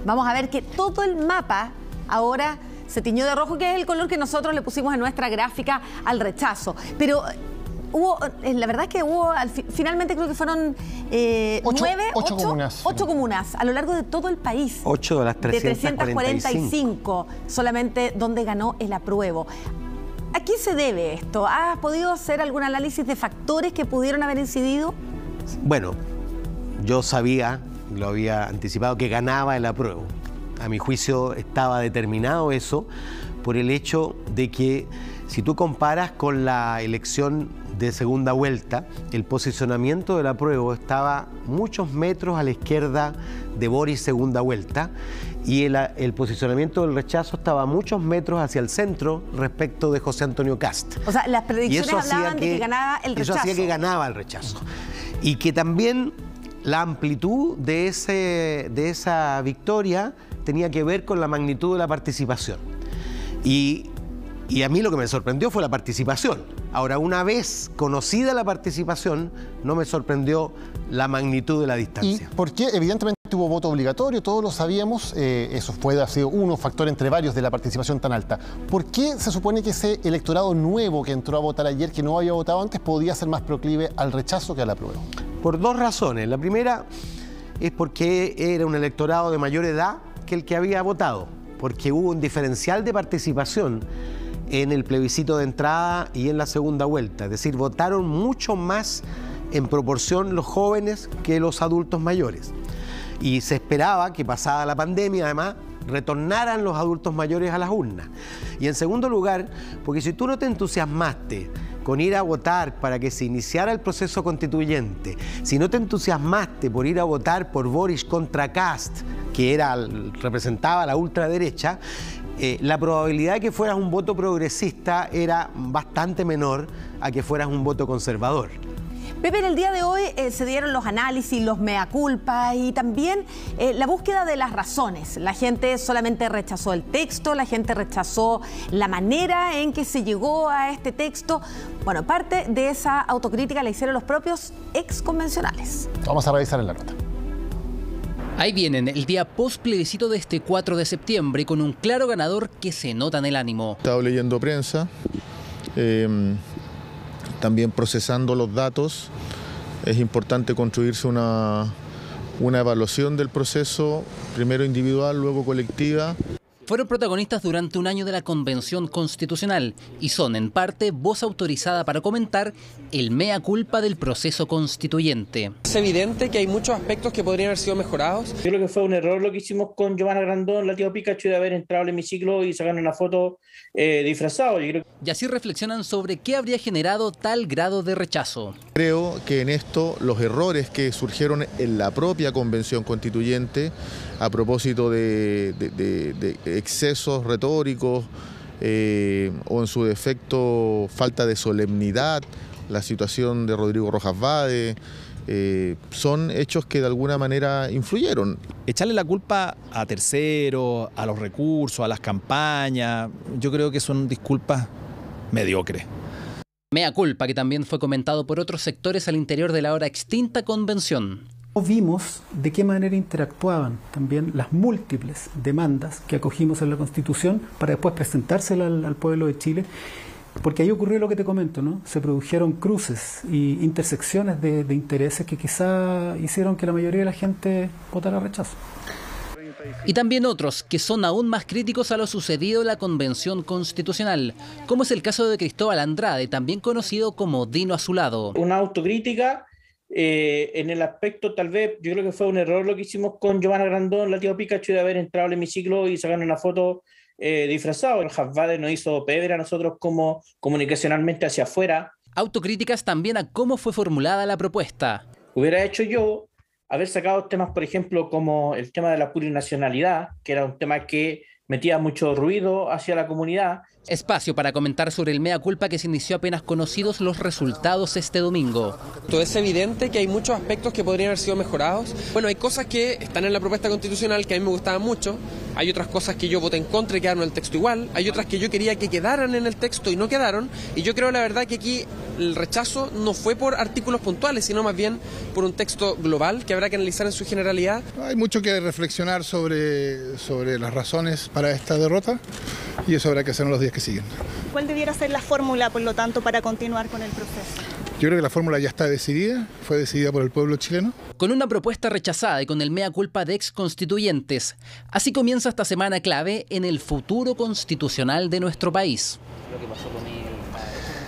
vamos a ver que todo el mapa ahora se tiñó de rojo, que es el color que nosotros le pusimos en nuestra gráfica al rechazo. Pero la verdad es que finalmente creo que fueron 8 comunas a lo largo de todo el país. 8 de las 345 solamente donde ganó el apruebo. ¿A qué se debe esto? ¿Has podido hacer algún análisis de factores que pudieron haber incidido? Bueno, yo sabía, lo había anticipado, que ganaba el apruebo. A mi juicio estaba determinado eso por el hecho de que si tú comparas con la elección de segunda vuelta, el posicionamiento del apruebo estaba muchos metros a la izquierda de Boric segunda vuelta, y el posicionamiento del rechazo estaba muchos metros hacia el centro respecto de José Antonio Kast. O sea, las predicciones hablaban de que ganaba el rechazo. Eso hacía que ganaba el rechazo. Y que también la amplitud de esa victoria tenía que ver con la magnitud de la participación. Y a mí lo que me sorprendió fue la participación. Ahora, una vez conocida la participación, no me sorprendió la magnitud de la distancia. ¿Y por qué? Evidentemente hubo voto obligatorio, todos lo sabíamos, eso ha sido uno factor entre varios de la participación tan alta. ¿Por qué se supone que ese electorado nuevo que entró a votar ayer, que no había votado antes, podía ser más proclive al rechazo que al apruebo? Por dos razones. La primera es porque era un electorado de mayor edad que el que había votado, porque hubo un diferencial de participación en el plebiscito de entrada y en la segunda vuelta. Es decir, votaron mucho más en proporción los jóvenes que los adultos mayores. Y se esperaba que, pasada la pandemia, además, retornaran los adultos mayores a las urnas. Y en segundo lugar, porque si tú no te entusiasmaste con ir a votar para que se iniciara el proceso constituyente, si no te entusiasmaste por ir a votar por Boric contra Kast, que representaba a la ultraderecha, la probabilidad de que fueras un voto progresista era bastante menor a que fueras un voto conservador. Pepe, en el día de hoy se dieron los análisis, los mea culpa y también la búsqueda de las razones. La gente solamente rechazó el texto, la gente rechazó la manera en que se llegó a este texto. Bueno, parte de esa autocrítica la hicieron los propios exconvencionales. Vamos a revisar en la nota. Ahí vienen, el día post plebiscito de este 4 de septiembre, con un claro ganador que se nota en el ánimo. He estado leyendo prensa, también procesando los datos. Es importante construirse una evaluación del proceso, primero individual, luego colectiva. Fueron protagonistas durante un año de la Convención Constitucional y son, en parte, voz autorizada para comentar el mea culpa del proceso constituyente. Es evidente que hay muchos aspectos que podrían haber sido mejorados. Yo creo que fue un error lo que hicimos con Giovanna Grandón, la tía Pikachu, de haber entrado al hemiciclo y sacar una foto disfrazado. Y así reflexionan sobre qué habría generado tal grado de rechazo. Creo que en esto los errores que surgieron en la propia Convención Constituyente a propósito de excesos retóricos o en su defecto falta de solemnidad, la situación de Rodrigo Rojas Vade, son hechos que de alguna manera influyeron. Echarle la culpa a terceros, a los recursos, a las campañas, yo creo que son disculpas mediocres. Mea culpa que también fue comentado por otros sectores al interior de la ahora extinta convención. Vimos de qué manera interactuaban también las múltiples demandas que acogimos en la Constitución para después presentárselas al pueblo de Chile, Porque ahí ocurrió lo que te comento, ¿no? Se produjeron cruces y intersecciones de intereses que quizá hicieron que la mayoría de la gente votara rechazo. Y también otros que son aún más críticos a lo sucedido en la Convención Constitucional, como es el caso de Cristóbal Andrade, también conocido como Dino Azulado. Una autocrítica en el aspecto, tal vez, yo creo que fue un error lo que hicimos con Giovanna Grandón, la tío Pikachu, de haber entrado al hemiciclo y sacar una foto disfrazado. El Hasbade nos hizo pebre a nosotros como comunicacionalmente hacia afuera. Autocríticas también a cómo fue formulada la propuesta. Hubiera hecho yo haber sacado temas, por ejemplo, como el tema de la plurinacionalidad, que era un tema que metía mucho ruido hacia la comunidad. Espacio para comentar sobre el mea culpa que se inició apenas conocidos los resultados este domingo. Todo es evidente que hay muchos aspectos que podrían haber sido mejorados. Bueno, hay cosas que están en la propuesta constitucional que a mí me gustaban mucho. Hay otras cosas que yo voté en contra y quedaron en el texto igual. Hay otras que yo quería que quedaran en el texto y no quedaron. Y yo creo, la verdad, que aquí el rechazo no fue por artículos puntuales, sino más bien por un texto global que habrá que analizar en su generalidad. Hay mucho que reflexionar sobre las razones para esta derrota y eso habrá que hacer en los días que siguen. ¿Cuál debiera ser la fórmula, por lo tanto, para continuar con el proceso? Yo creo que la fórmula ya está decidida, fue decidida por el pueblo chileno. Con una propuesta rechazada y con el mea culpa de ex constituyentes, así comienza esta semana clave en el futuro constitucional de nuestro país.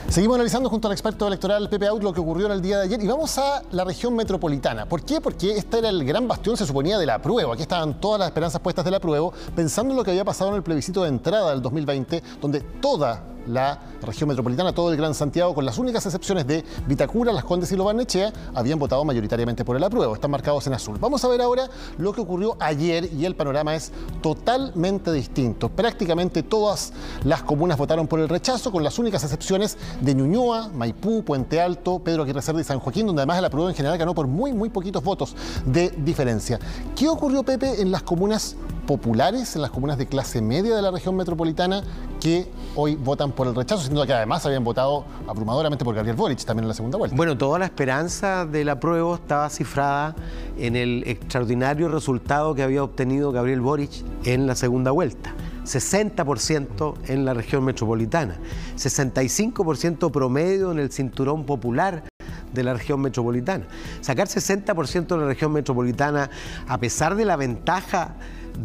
Seguimos analizando junto al experto electoral Pepe Out lo que ocurrió en el día de ayer y vamos a la región metropolitana. ¿Por qué? Porque este era el gran bastión, se suponía, de la apruebo. Aquí estaban todas las esperanzas puestas de la apruebo, pensando en lo que había pasado en el plebiscito de entrada del 2020, donde toda la región metropolitana, todo el Gran Santiago, con las únicas excepciones de Vitacura, Las Condes y Lo Barnechea, habían votado mayoritariamente por el apruebo. Están marcados en azul. Vamos a ver ahora lo que ocurrió ayer y el panorama es totalmente distinto. Prácticamente todas las comunas votaron por el rechazo, con las únicas excepciones de Ñuñoa, Maipú, Puente Alto, Pedro Aguirre Cerda y San Joaquín, donde además el apruebo en general ganó por muy poquitos votos de diferencia. ¿Qué ocurrió, Pepe, en las comunas populares, en las comunas de clase media de la región metropolitana que hoy votan por el rechazo, siendo que además habían votado abrumadoramente por Gabriel Boric también en la segunda vuelta? Bueno, toda la esperanza del apruebo estaba cifrada en el extraordinario resultado que había obtenido Gabriel Boric en la segunda vuelta. 60% en la región metropolitana, 65% promedio en el cinturón popular de la región metropolitana. Sacar 60% de la región metropolitana, a pesar de la ventaja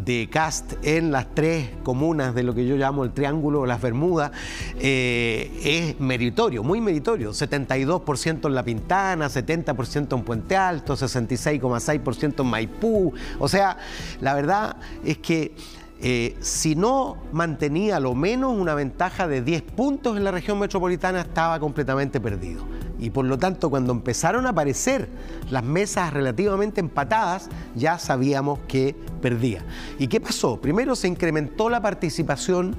de Kast en las tres comunas de lo que yo llamo el Triángulo de las Bermudas, es meritorio, muy meritorio. 72% en La Pintana, 70% en Puente Alto, 66,6% en Maipú. O sea, la verdad es que si no mantenía lo menos una ventaja de 10 puntos en la región metropolitana, estaba completamente perdido. Y por lo tanto, cuando empezaron a aparecer las mesas relativamente empatadas, ya sabíamos que perdía. ¿Y qué pasó? Primero se incrementó la participación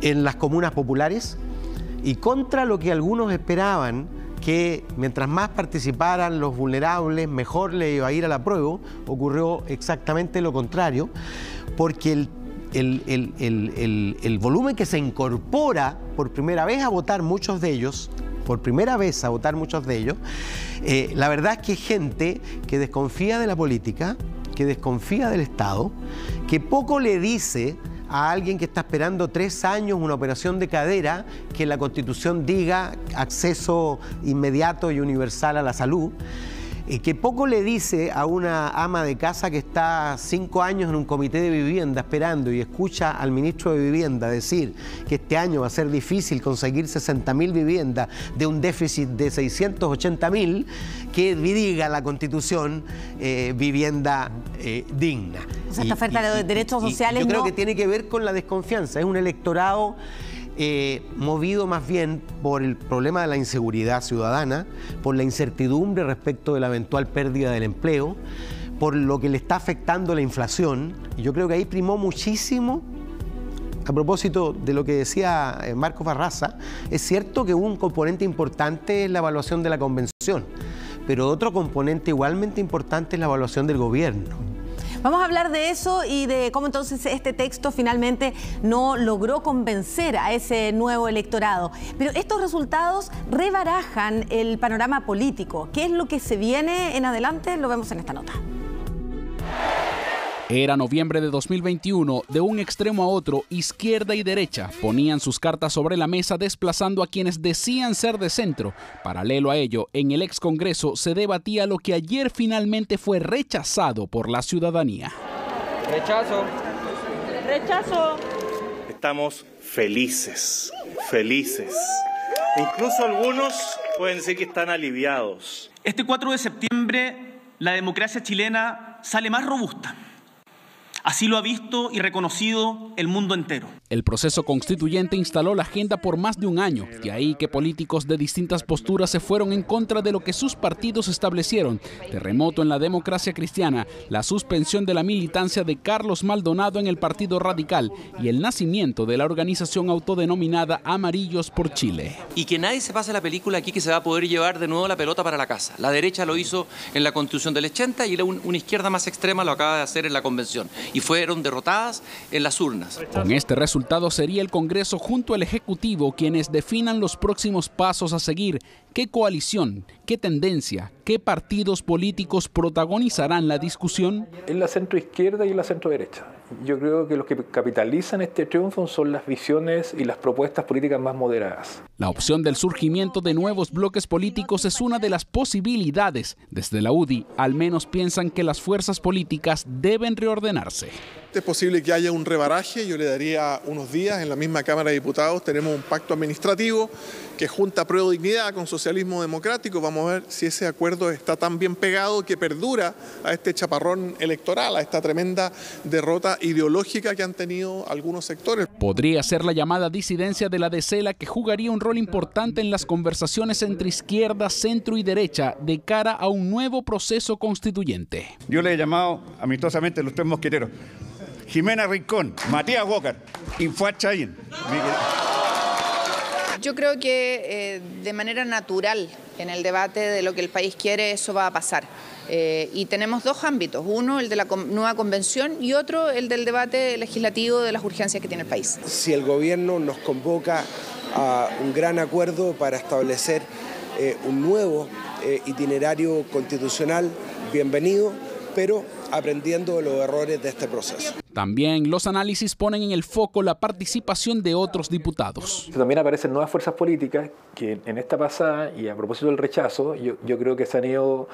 en las comunas populares y contra lo que algunos esperaban, que mientras más participaran los vulnerables, mejor le iba a ir al apruebo, ocurrió exactamente lo contrario, porque el volumen que se incorpora por primera vez a votar muchos de ellos, la verdad es que es gente que desconfía de la política, que desconfía del Estado, que poco le dice a alguien que está esperando 3 años una operación de cadera, que la Constitución diga acceso inmediato y universal a la salud, que poco le dice a una ama de casa que está 5 años en un comité de vivienda esperando y escucha al ministro de Vivienda decir que este año va a ser difícil conseguir 60.000 viviendas de un déficit de 680.000, que diga la Constitución vivienda digna. O sea, esta oferta de derechos sociales yo creo que tiene que ver con la desconfianza. Es un electorado movido más bien por el problema de la inseguridad ciudadana, por la incertidumbre respecto de la eventual pérdida del empleo, por lo que le está afectando la inflación. Y yo creo que ahí primó muchísimo, a propósito de lo que decía Marcos Barraza, es cierto que un componente importante es la evaluación de la convención, pero otro componente igualmente importante es la evaluación del gobierno. Vamos a hablar de eso y de cómo entonces este texto finalmente no logró convencer a ese nuevo electorado. Pero estos resultados rebarajan el panorama político. ¿Qué es lo que se viene en adelante? Lo vemos en esta nota. Era noviembre de 2021, de un extremo a otro, izquierda y derecha ponían sus cartas sobre la mesa desplazando a quienes decían ser de centro. Paralelo a ello, en el ex Congreso se debatía lo que ayer finalmente fue rechazado por la ciudadanía. Rechazo. Rechazo. Estamos felices. Incluso algunos pueden decir que están aliviados. Este 4 de septiembre, la democracia chilena sale más robusta. Así lo ha visto y reconocido el mundo entero. El proceso constituyente instaló la agenda por más de un año. De ahí que políticos de distintas posturas se fueron en contra de lo que sus partidos establecieron. Terremoto en la democracia cristiana, la suspensión de la militancia de Carlos Maldonado en el Partido Radical y el nacimiento de la organización autodenominada Amarillos por Chile. Y que nadie se pase la película aquí que se va a poder llevar de nuevo la pelota para la casa. La derecha lo hizo en la Constitución del 80 y una izquierda más extrema lo acaba de hacer en la Convención. Y fueron derrotadas en las urnas. Con este resultado sería el Congreso junto al Ejecutivo quienes definan los próximos pasos a seguir. ¿Qué coalición, qué tendencia, qué partidos políticos protagonizarán la discusión? En la centroizquierda y en la centroderecha. Yo creo que los que capitalizan este triunfo son las visiones y las propuestas políticas más moderadas. La opción del surgimiento de nuevos bloques políticos es una de las posibilidades. Desde la UDI, al menos piensan que las fuerzas políticas deben reordenarse. Es posible que haya un rebaraje, yo le daría unos días. En la misma Cámara de Diputados tenemos un pacto administrativo que junta Apruebo Dignidad con Socialismo Democrático. Vamos a ver si ese acuerdo está tan bien pegado que perdura a este chaparrón electoral, a esta tremenda derrota ideológica que han tenido algunos sectores. Podría ser la llamada disidencia de la DC la que jugaría un rol importante en las conversaciones entre izquierda, centro y derecha de cara a un nuevo proceso constituyente. Yo le he llamado amistosamente los tres mosqueteros. Jimena Rincón, Matías Walker y Fuad Chaín. Yo creo que de manera natural en el debate de lo que el país quiere eso va a pasar. Y tenemos dos ámbitos, uno el de la nueva convención y otro el del debate legislativo de las urgencias que tiene el país. Si el gobierno nos convoca a un gran acuerdo para establecer un nuevo itinerario constitucional, bienvenido, pero aprendiendo de los errores de este proceso. También los análisis ponen en el foco la participación de otros diputados. También aparecen nuevas fuerzas políticas que en esta pasada, y a propósito del rechazo, yo creo que se han ido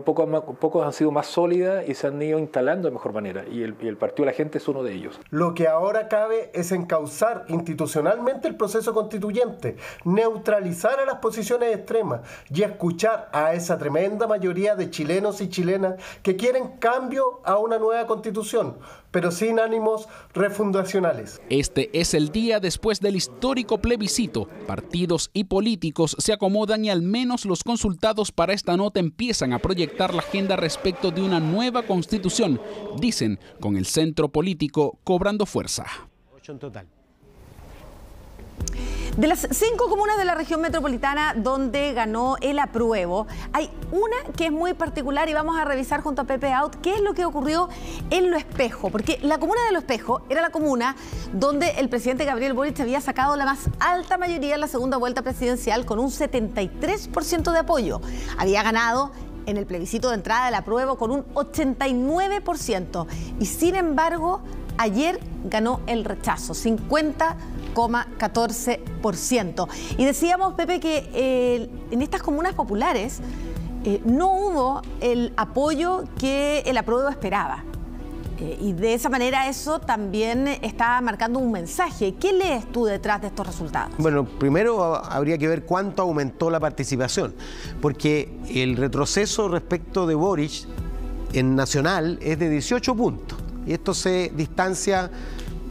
pocos han sido más sólidas y se han ido instalando de mejor manera, y el Partido de la Gente es uno de ellos. Lo que ahora cabe es encauzar institucionalmente el proceso constituyente, neutralizar a las posiciones extremas y escuchar a esa tremenda mayoría de chilenos y chilenas que quieren cambio a una nueva constitución, pero sin ánimos refundacionales. Este es el día después del histórico plebiscito. Partidos y políticos se acomodan y al menos los consultados para esta nota empiezan a proyectar la agenda respecto de una nueva constitución, dicen, con el centro político cobrando fuerza. De las 5 comunas de la región metropolitana donde ganó el apruebo, hay una que es muy particular y vamos a revisar junto a Pepe Out qué es lo que ocurrió en Lo Espejo, porque la comuna de Lo Espejo era la comuna donde el presidente Gabriel Boric había sacado la más alta mayoría en la segunda vuelta presidencial con un 73% de apoyo. Había ganado en el plebiscito de entrada del apruebo con un 89% y sin embargo ayer ganó el rechazo, 50,14%. Y decíamos, Pepe, que en estas comunas populares no hubo el apoyo que el apruebo esperaba. Y de esa manera eso también está marcando un mensaje. ¿Qué lees tú detrás de estos resultados? Bueno, primero habría que ver cuánto aumentó la participación, porque el retroceso respecto de Boric en nacional es de 18 puntos. Y esto se distancia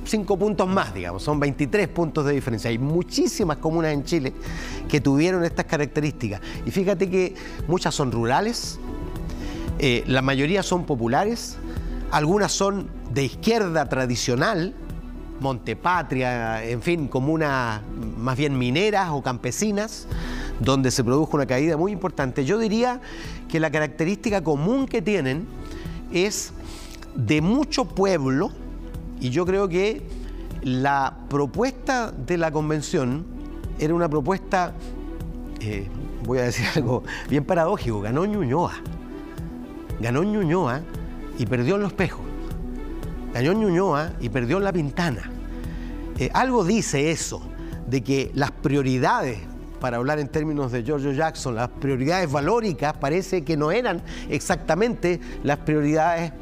5 puntos más, digamos, son 23 puntos de diferencia. Hay muchísimas comunas en Chile que tuvieron estas características. Y fíjate que muchas son rurales, la mayoría son populares, algunas son de izquierda tradicional, Montepatria, en fin, comunas más bien mineras o campesinas, donde se produjo una caída muy importante. Yo diría que la característica común que tienen es de mucho pueblo, y yo creo que la propuesta de la convención era una propuesta, voy a decir algo bien paradójico, ganó Ñuñoa. ganó en Ñuñoa y perdió en Los Espejos. Ganó en Ñuñoa y perdió en La Pintana. Algo dice eso, de que las prioridades, para hablar en términos de Giorgio Jackson, las prioridades valóricas parece que no eran exactamente las prioridades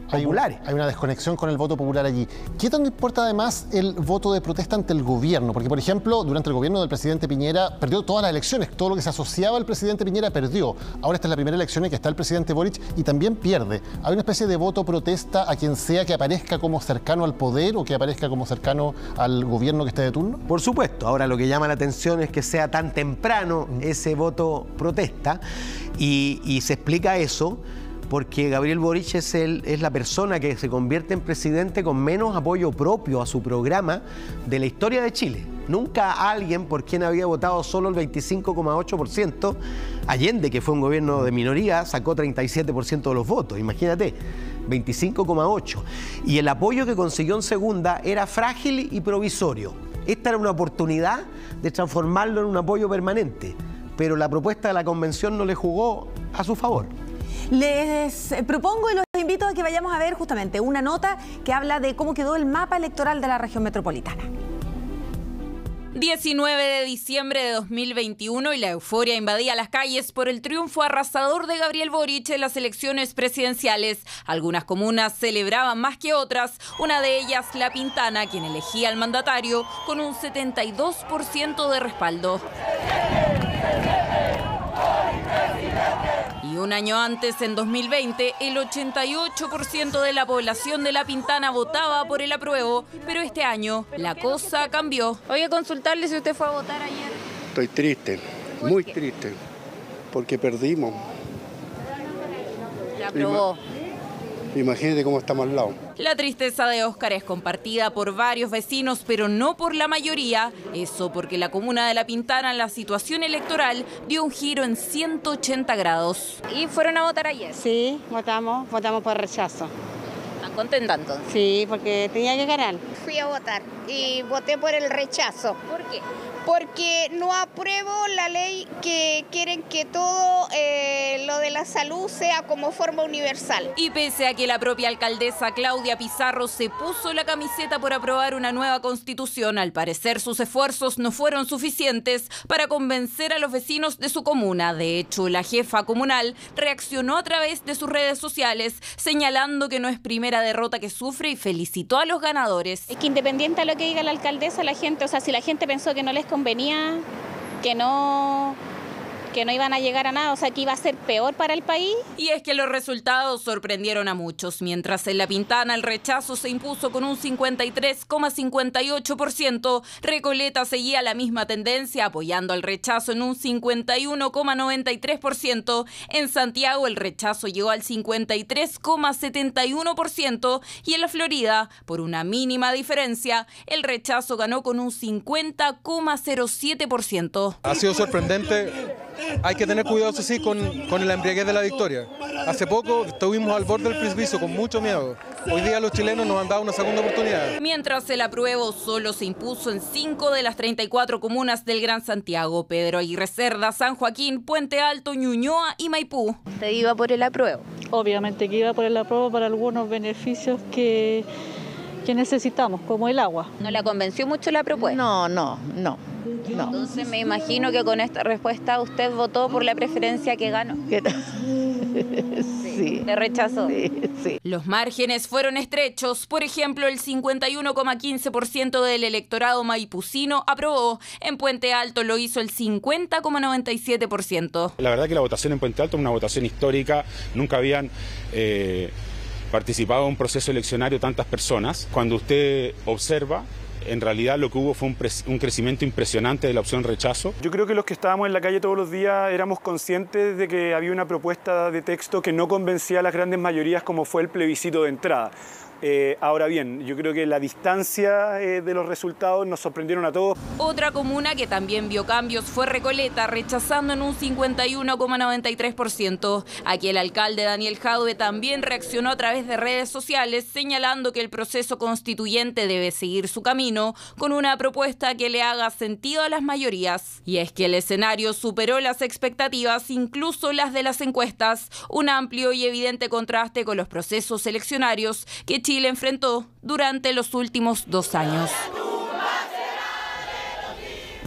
populares. Hay una desconexión con el voto popular allí. ¿Qué tanto importa además el voto de protesta ante el gobierno? Porque, por ejemplo, durante el gobierno del presidente Piñera perdió todas las elecciones. Todo lo que se asociaba al presidente Piñera perdió. Ahora esta es la primera elección en que está el presidente Boric y también pierde. ¿Hay una especie de voto protesta a quien sea que aparezca como cercano al poder o que aparezca como cercano al gobierno que esté de turno? Por supuesto. Ahora lo que llama la atención es que sea tan temprano ese voto protesta y se explica eso porque Gabriel Boric es la persona que se convierte en presidente con menos apoyo propio a su programa de la historia de Chile. Nunca alguien por quien había votado solo el 25,8%, Allende, que fue un gobierno de minoría, sacó 37% de los votos, imagínate, 25,8%. Y el apoyo que consiguió en segunda era frágil y provisorio. Esta era una oportunidad de transformarlo en un apoyo permanente, pero la propuesta de la convención no le jugó a su favor. Les propongo y los invito a que vayamos a ver justamente una nota que habla de cómo quedó el mapa electoral de la región metropolitana. 19 de diciembre de 2021 y la euforia invadía las calles por el triunfo arrasador de Gabriel Boric en las elecciones presidenciales. Algunas comunas celebraban más que otras, una de ellas La Pintana, quien elegía al mandatario con un 72% de respaldo. Y un año antes, en 2020, el 88% de la población de La Pintana votaba por el apruebo, pero este año la cosa cambió. Voy a consultarle si usted fue a votar ayer. Estoy triste, muy triste, porque perdimos. La aprobó. Imagínate cómo estamos al lado. La tristeza de Óscar es compartida por varios vecinos, pero no por la mayoría. Eso porque la comuna de La Pintana en la situación electoral dio un giro en 180 grados. ¿Y fueron a votar ayer? Sí, votamos por rechazo. ¿Están contentos entonces? Sí, porque tenía que ganar. Fui a votar y voté por el rechazo. ¿Por qué? Porque no apruebo la ley que quieren que todo lo de la salud sea como forma universal. Y pese a que la propia alcaldesa Claudia Pizarro se puso la camiseta por aprobar una nueva constitución, al parecer sus esfuerzos no fueron suficientes para convencer a los vecinos de su comuna. De hecho, la jefa comunal reaccionó a través de sus redes sociales, señalando que no es primera derrota que sufre y felicitó a los ganadores. Es que independiente a lo que diga la alcaldesa, la gente, o sea, si la gente pensó que no les convenía, que no iban a llegar a nada, o sea, que iba a ser peor para el país. Y es que los resultados sorprendieron a muchos. Mientras en La Pintana el rechazo se impuso con un 53,58%, Recoleta seguía la misma tendencia, apoyando al rechazo en un 51,93%. En Santiago el rechazo llegó al 53,71% y en la Florida, por una mínima diferencia, el rechazo ganó con un 50,07%. Ha sido sorprendente. Hay que tener cuidado, sí, con la embriaguez de la victoria. Hace poco estuvimos al borde del precipicio con mucho miedo. Hoy día los chilenos nos han dado una segunda oportunidad. Mientras el apruebo solo se impuso en 5 de las 34 comunas del Gran Santiago: Pedro Aguirre Cerda, San Joaquín, Puente Alto, Ñuñoa y Maipú. ¿Usted iba por el apruebo? Obviamente que iba por el apruebo para algunos beneficios que necesitamos, como el agua. ¿No la convenció mucho la propuesta? No. Entonces me imagino que con esta respuesta usted votó por la preferencia que ganó. Sí. ¿De rechazo? Sí. Los márgenes fueron estrechos. Por ejemplo, el 51,15% del electorado maipucino aprobó. En Puente Alto lo hizo el 50,97%. La verdad que la votación en Puente Alto es una votación histórica. Nunca habían participado en un proceso eleccionario tantas personas. Cuando usted observa, en realidad lo que hubo fue un crecimiento impresionante de la opción rechazo. Yo creo que los que estábamos en la calle todos los días éramos conscientes de que había una propuesta de texto que no convencía a las grandes mayorías, como fue el plebiscito de entrada. Ahora bien, yo creo que la distancia de los resultados nos sorprendieron a todos. Otra comuna que también vio cambios fue Recoleta, rechazando en un 51,93%. Aquí el alcalde Daniel Jadwe también reaccionó a través de redes sociales, señalando que el proceso constituyente debe seguir su camino con una propuesta que le haga sentido a las mayorías. Y es que el escenario superó las expectativas, incluso las de las encuestas, un amplio y evidente contraste con los procesos eleccionarios que Chile enfrentó durante los últimos 2 años.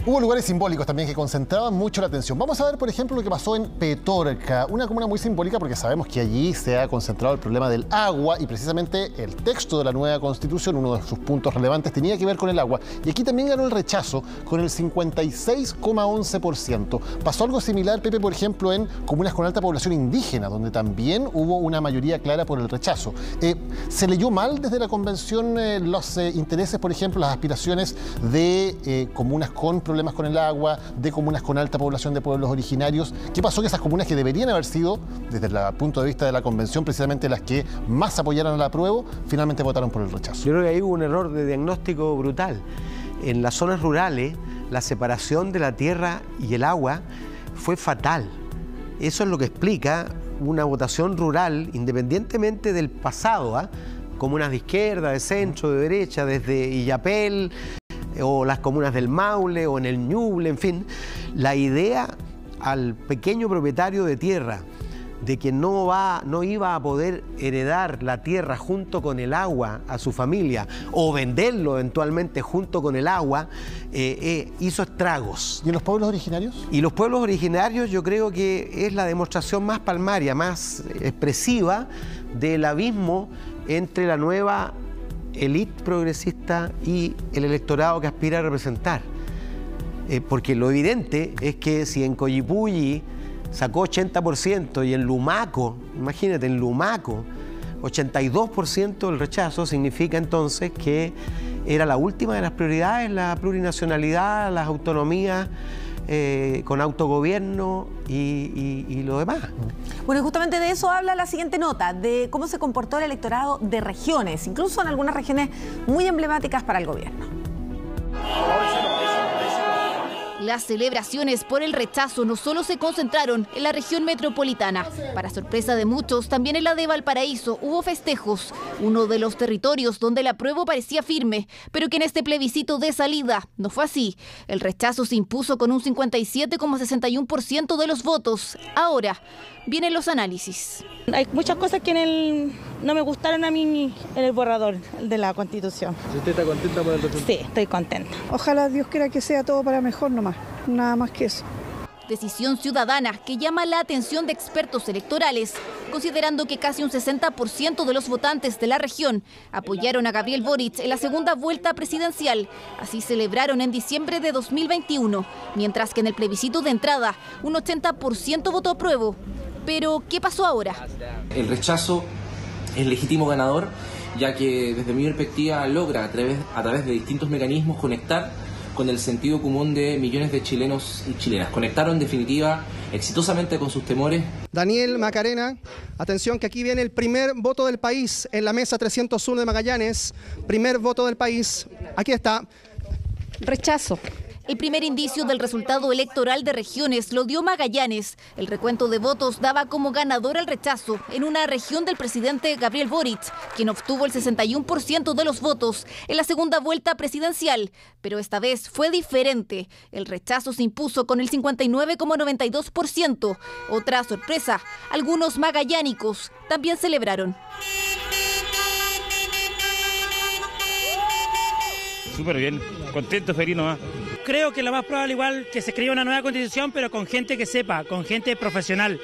Hubo lugares simbólicos también que concentraban mucho la atención. Vamos a ver, por ejemplo, lo que pasó en Petorca, una comuna muy simbólica porque sabemos que allí se ha concentrado el problema del agua y precisamente el texto de la nueva Constitución, uno de sus puntos relevantes, tenía que ver con el agua. Y aquí también ganó el rechazo con el 56,11%. Pasó algo similar, Pepe, por ejemplo, en comunas con alta población indígena, donde también hubo una mayoría clara por el rechazo. ¿Se leyó mal desde la convención los intereses, por ejemplo, las aspiraciones de comunas con problemas con el agua, de comunas con alta población de pueblos originarios? ¿Qué pasó que esas comunas que deberían haber sido, desde el punto de vista de la convención, precisamente las que más apoyaron al apruebo, finalmente votaron por el rechazo? Yo creo que ahí hubo un error de diagnóstico brutal. En las zonas rurales, la separación de la tierra y el agua fue fatal. Eso es lo que explica una votación rural, independientemente del pasado, comunas de izquierda, de centro, de derecha, desde Illapel, o las comunas del Maule o en el Ñuble, en fin, la idea al pequeño propietario de tierra de que no iba a poder heredar la tierra junto con el agua a su familia o venderlo eventualmente junto con el agua, hizo estragos. ¿Y en los pueblos originarios? Y los pueblos originarios yo creo que es la demostración más palmaria, más expresiva del abismo entre la nueva élite progresista y el electorado que aspira a representar. Porque lo evidente es que si en Collipulli sacó 80% y en Lumaco, imagínate, en Lumaco, 82% del rechazo, significa entonces que era la última de las prioridades, la plurinacionalidad, las autonomías, con autogobierno y lo demás. Bueno, y justamente de eso habla la siguiente nota, de cómo se comportó el electorado de regiones, incluso en algunas regiones muy emblemáticas para el gobierno. Las celebraciones por el rechazo no solo se concentraron en la región metropolitana. Para sorpresa de muchos, también en la de Valparaíso hubo festejos. Uno de los territorios donde el apruebo parecía firme, pero que en este plebiscito de salida no fue así. El rechazo se impuso con un 57,61% de los votos. Ahora vienen los análisis. Hay muchas cosas que no me gustaron a mí en el borrador de la Constitución. ¿Usted está contenta por el resultado? Sí, estoy contenta. Ojalá Dios quiera que sea todo para mejor nomás, nada más que eso. Decisión ciudadana que llama la atención de expertos electorales, considerando que casi un 60% de los votantes de la región apoyaron a Gabriel Boric en la segunda vuelta presidencial. Así celebraron en diciembre de 2021, mientras que en el plebiscito de entrada un 80% votó apruebo. Pero, ¿qué pasó ahora? El rechazo es legítimo ganador, ya que desde mi perspectiva logra a través de distintos mecanismos conectar con el sentido común de millones de chilenos y chilenas. Conectaron en definitiva exitosamente con sus temores. Daniel Macarena, atención que aquí viene el primer voto del país en la mesa 301 de Magallanes. Primer voto del país, aquí está. Rechazo. El primer indicio del resultado electoral de regiones lo dio Magallanes. El recuento de votos daba como ganador al rechazo en una región del presidente Gabriel Boric, quien obtuvo el 61% de los votos en la segunda vuelta presidencial. Pero esta vez fue diferente. El rechazo se impuso con el 59,92%. Otra sorpresa, algunos magallánicos también celebraron. Súper bien, contento, feliz nomás. Creo que lo más probable igual que se escriba una nueva constitución, pero con gente que sepa, con gente profesional.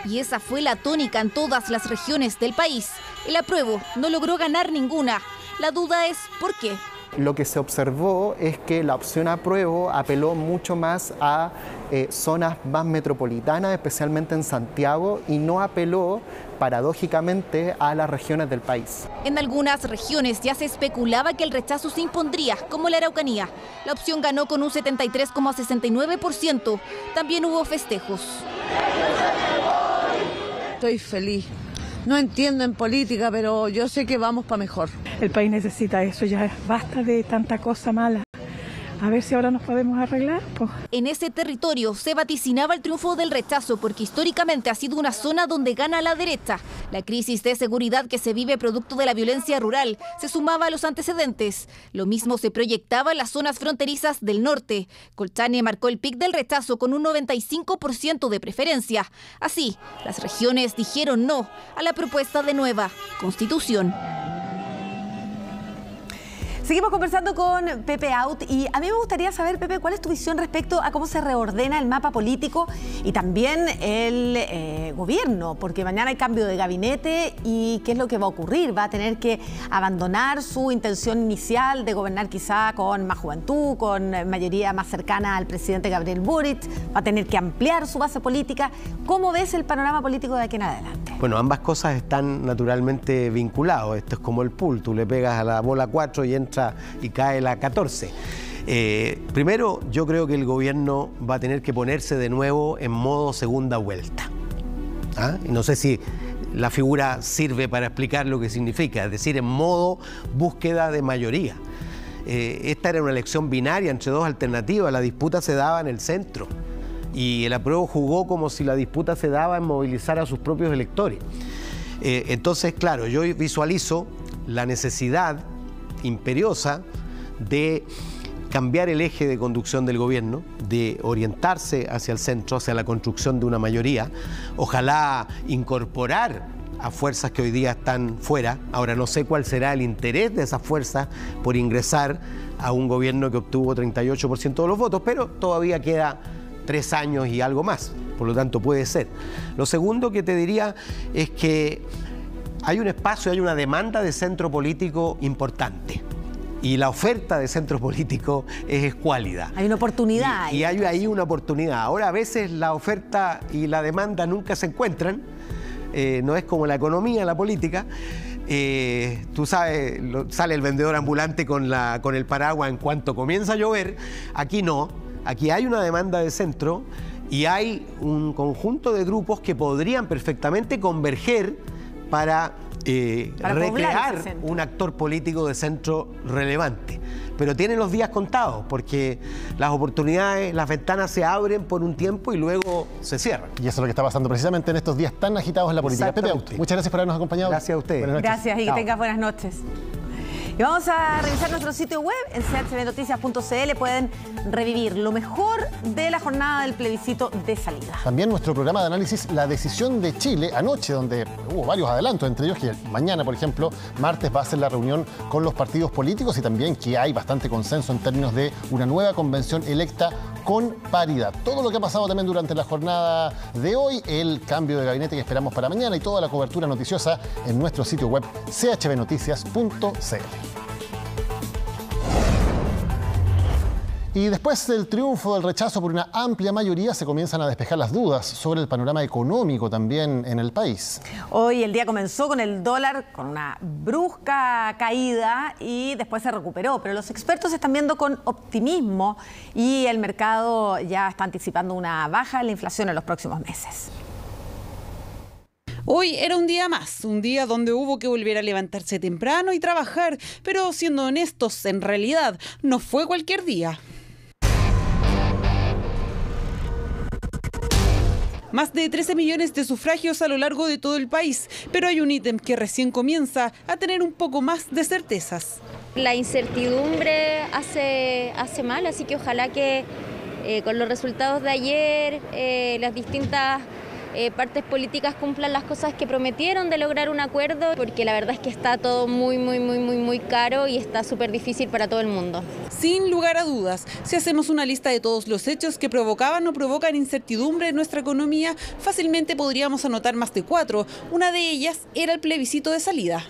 Y esa fue la tónica en todas las regiones del país. El apruebo no logró ganar ninguna. La duda es ¿por qué? Lo que se observó es que la opción apruebo apeló mucho más a zonas más metropolitanas, especialmente en Santiago, y no apeló paradójicamente a las regiones del país. En algunas regiones ya se especulaba que el rechazo se impondría, como la Araucanía. La opción ganó con un 73,69%. También hubo festejos. Estoy feliz. No entiendo en política, pero yo sé que vamos para mejor. El país necesita eso, ya basta de tanta cosa mala. A ver si ahora nos podemos arreglar. Pues. En ese territorio se vaticinaba el triunfo del rechazo porque históricamente ha sido una zona donde gana la derecha. La crisis de seguridad que se vive producto de la violencia rural se sumaba a los antecedentes. Lo mismo se proyectaba en las zonas fronterizas del norte. Colchane marcó el pic del rechazo con un 95% de preferencia. Así, las regiones dijeron no a la propuesta de nueva constitución. Seguimos conversando con Pepe Out y a mí me gustaría saber, Pepe, ¿cuál es tu visión respecto a cómo se reordena el mapa político y también el gobierno? Porque mañana hay cambio de gabinete y ¿qué es lo que va a ocurrir? ¿Va a tener que abandonar su intención inicial de gobernar quizá con más juventud, con mayoría más cercana al presidente Gabriel Boric? ¿Va a tener que ampliar su base política? ¿Cómo ves el panorama político de aquí en adelante? Bueno, ambas cosas están naturalmente vinculadas. Esto es como el pool, tú le pegas a la bola 4 y entra y cae la 14. Primero, yo creo que el gobierno va a tener que ponerse de nuevo en modo segunda vuelta. Y no sé si la figura sirve para explicar lo que significa, es decir, en modo búsqueda de mayoría. Esta era una elección binaria entre dos alternativas, la disputa se daba en el centro y el apruebo jugó como si la disputa se daba en movilizar a sus propios electores. Entonces, claro, yo visualizo la necesidad imperiosa de cambiar el eje de conducción del gobierno, de orientarse hacia el centro, hacia la construcción de una mayoría, ojalá incorporar a fuerzas que hoy día están fuera. Ahora no sé cuál será el interés de esas fuerzas por ingresar a un gobierno que obtuvo 38% de los votos, pero todavía queda 3 años y algo más, por lo tanto puede ser. Lo segundo que te diría es que hay un espacio, hay una demanda de centro político importante y la oferta de centro político es escuálida. Hay una oportunidad. Y hay ahí una oportunidad. Ahora a veces la oferta y la demanda nunca se encuentran, no es como la economía, la política. Tú sabes, sale el vendedor ambulante con el paraguas en cuanto comienza a llover. Aquí no, aquí hay una demanda de centro y hay un conjunto de grupos que podrían perfectamente converger para recrear un actor político de centro relevante. Pero tienen los días contados porque las oportunidades, las ventanas se abren por un tiempo y luego se cierran. Y eso es lo que está pasando precisamente en estos días tan agitados en la política. Pepe Out, muchas gracias por habernos acompañado. Gracias a ustedes. Gracias y que tengas buenas noches. Y vamos a revisar nuestro sitio web en chbnoticias.cl. Pueden revivir lo mejor de la jornada del plebiscito de salida. También nuestro programa de análisis La Decisión de Chile anoche, donde hubo varios adelantos, entre ellos que mañana, por ejemplo, martes va a ser la reunión con los partidos políticos y también que hay bastante consenso en términos de una nueva convención electa con paridad. Todo lo que ha pasado también durante la jornada de hoy, el cambio de gabinete que esperamos para mañana y toda la cobertura noticiosa en nuestro sitio web chbnoticias.cl. Y después del triunfo del rechazo por una amplia mayoría, se comienzan a despejar las dudas sobre el panorama económico también en el país. Hoy el día comenzó con el dólar con una brusca caída y después se recuperó, pero los expertos están viendo con optimismo y el mercado ya está anticipando una baja en la inflación en los próximos meses. Hoy era un día más, un día donde hubo que volver a levantarse temprano y trabajar, pero siendo honestos, en realidad no fue cualquier día. Más de 13 millones de sufragios a lo largo de todo el país, pero hay un ítem que recién comienza a tener un poco más de certezas. La incertidumbre hace mal, así que ojalá que con los resultados de ayer, las distintas partes políticas cumplan las cosas que prometieron de lograr un acuerdo, porque la verdad es que está todo muy caro y está súper difícil para todo el mundo. Sin lugar a dudas, si hacemos una lista de todos los hechos que provocaban o provocan incertidumbre en nuestra economía, fácilmente podríamos anotar más de 4. Una de ellas era el plebiscito de salida.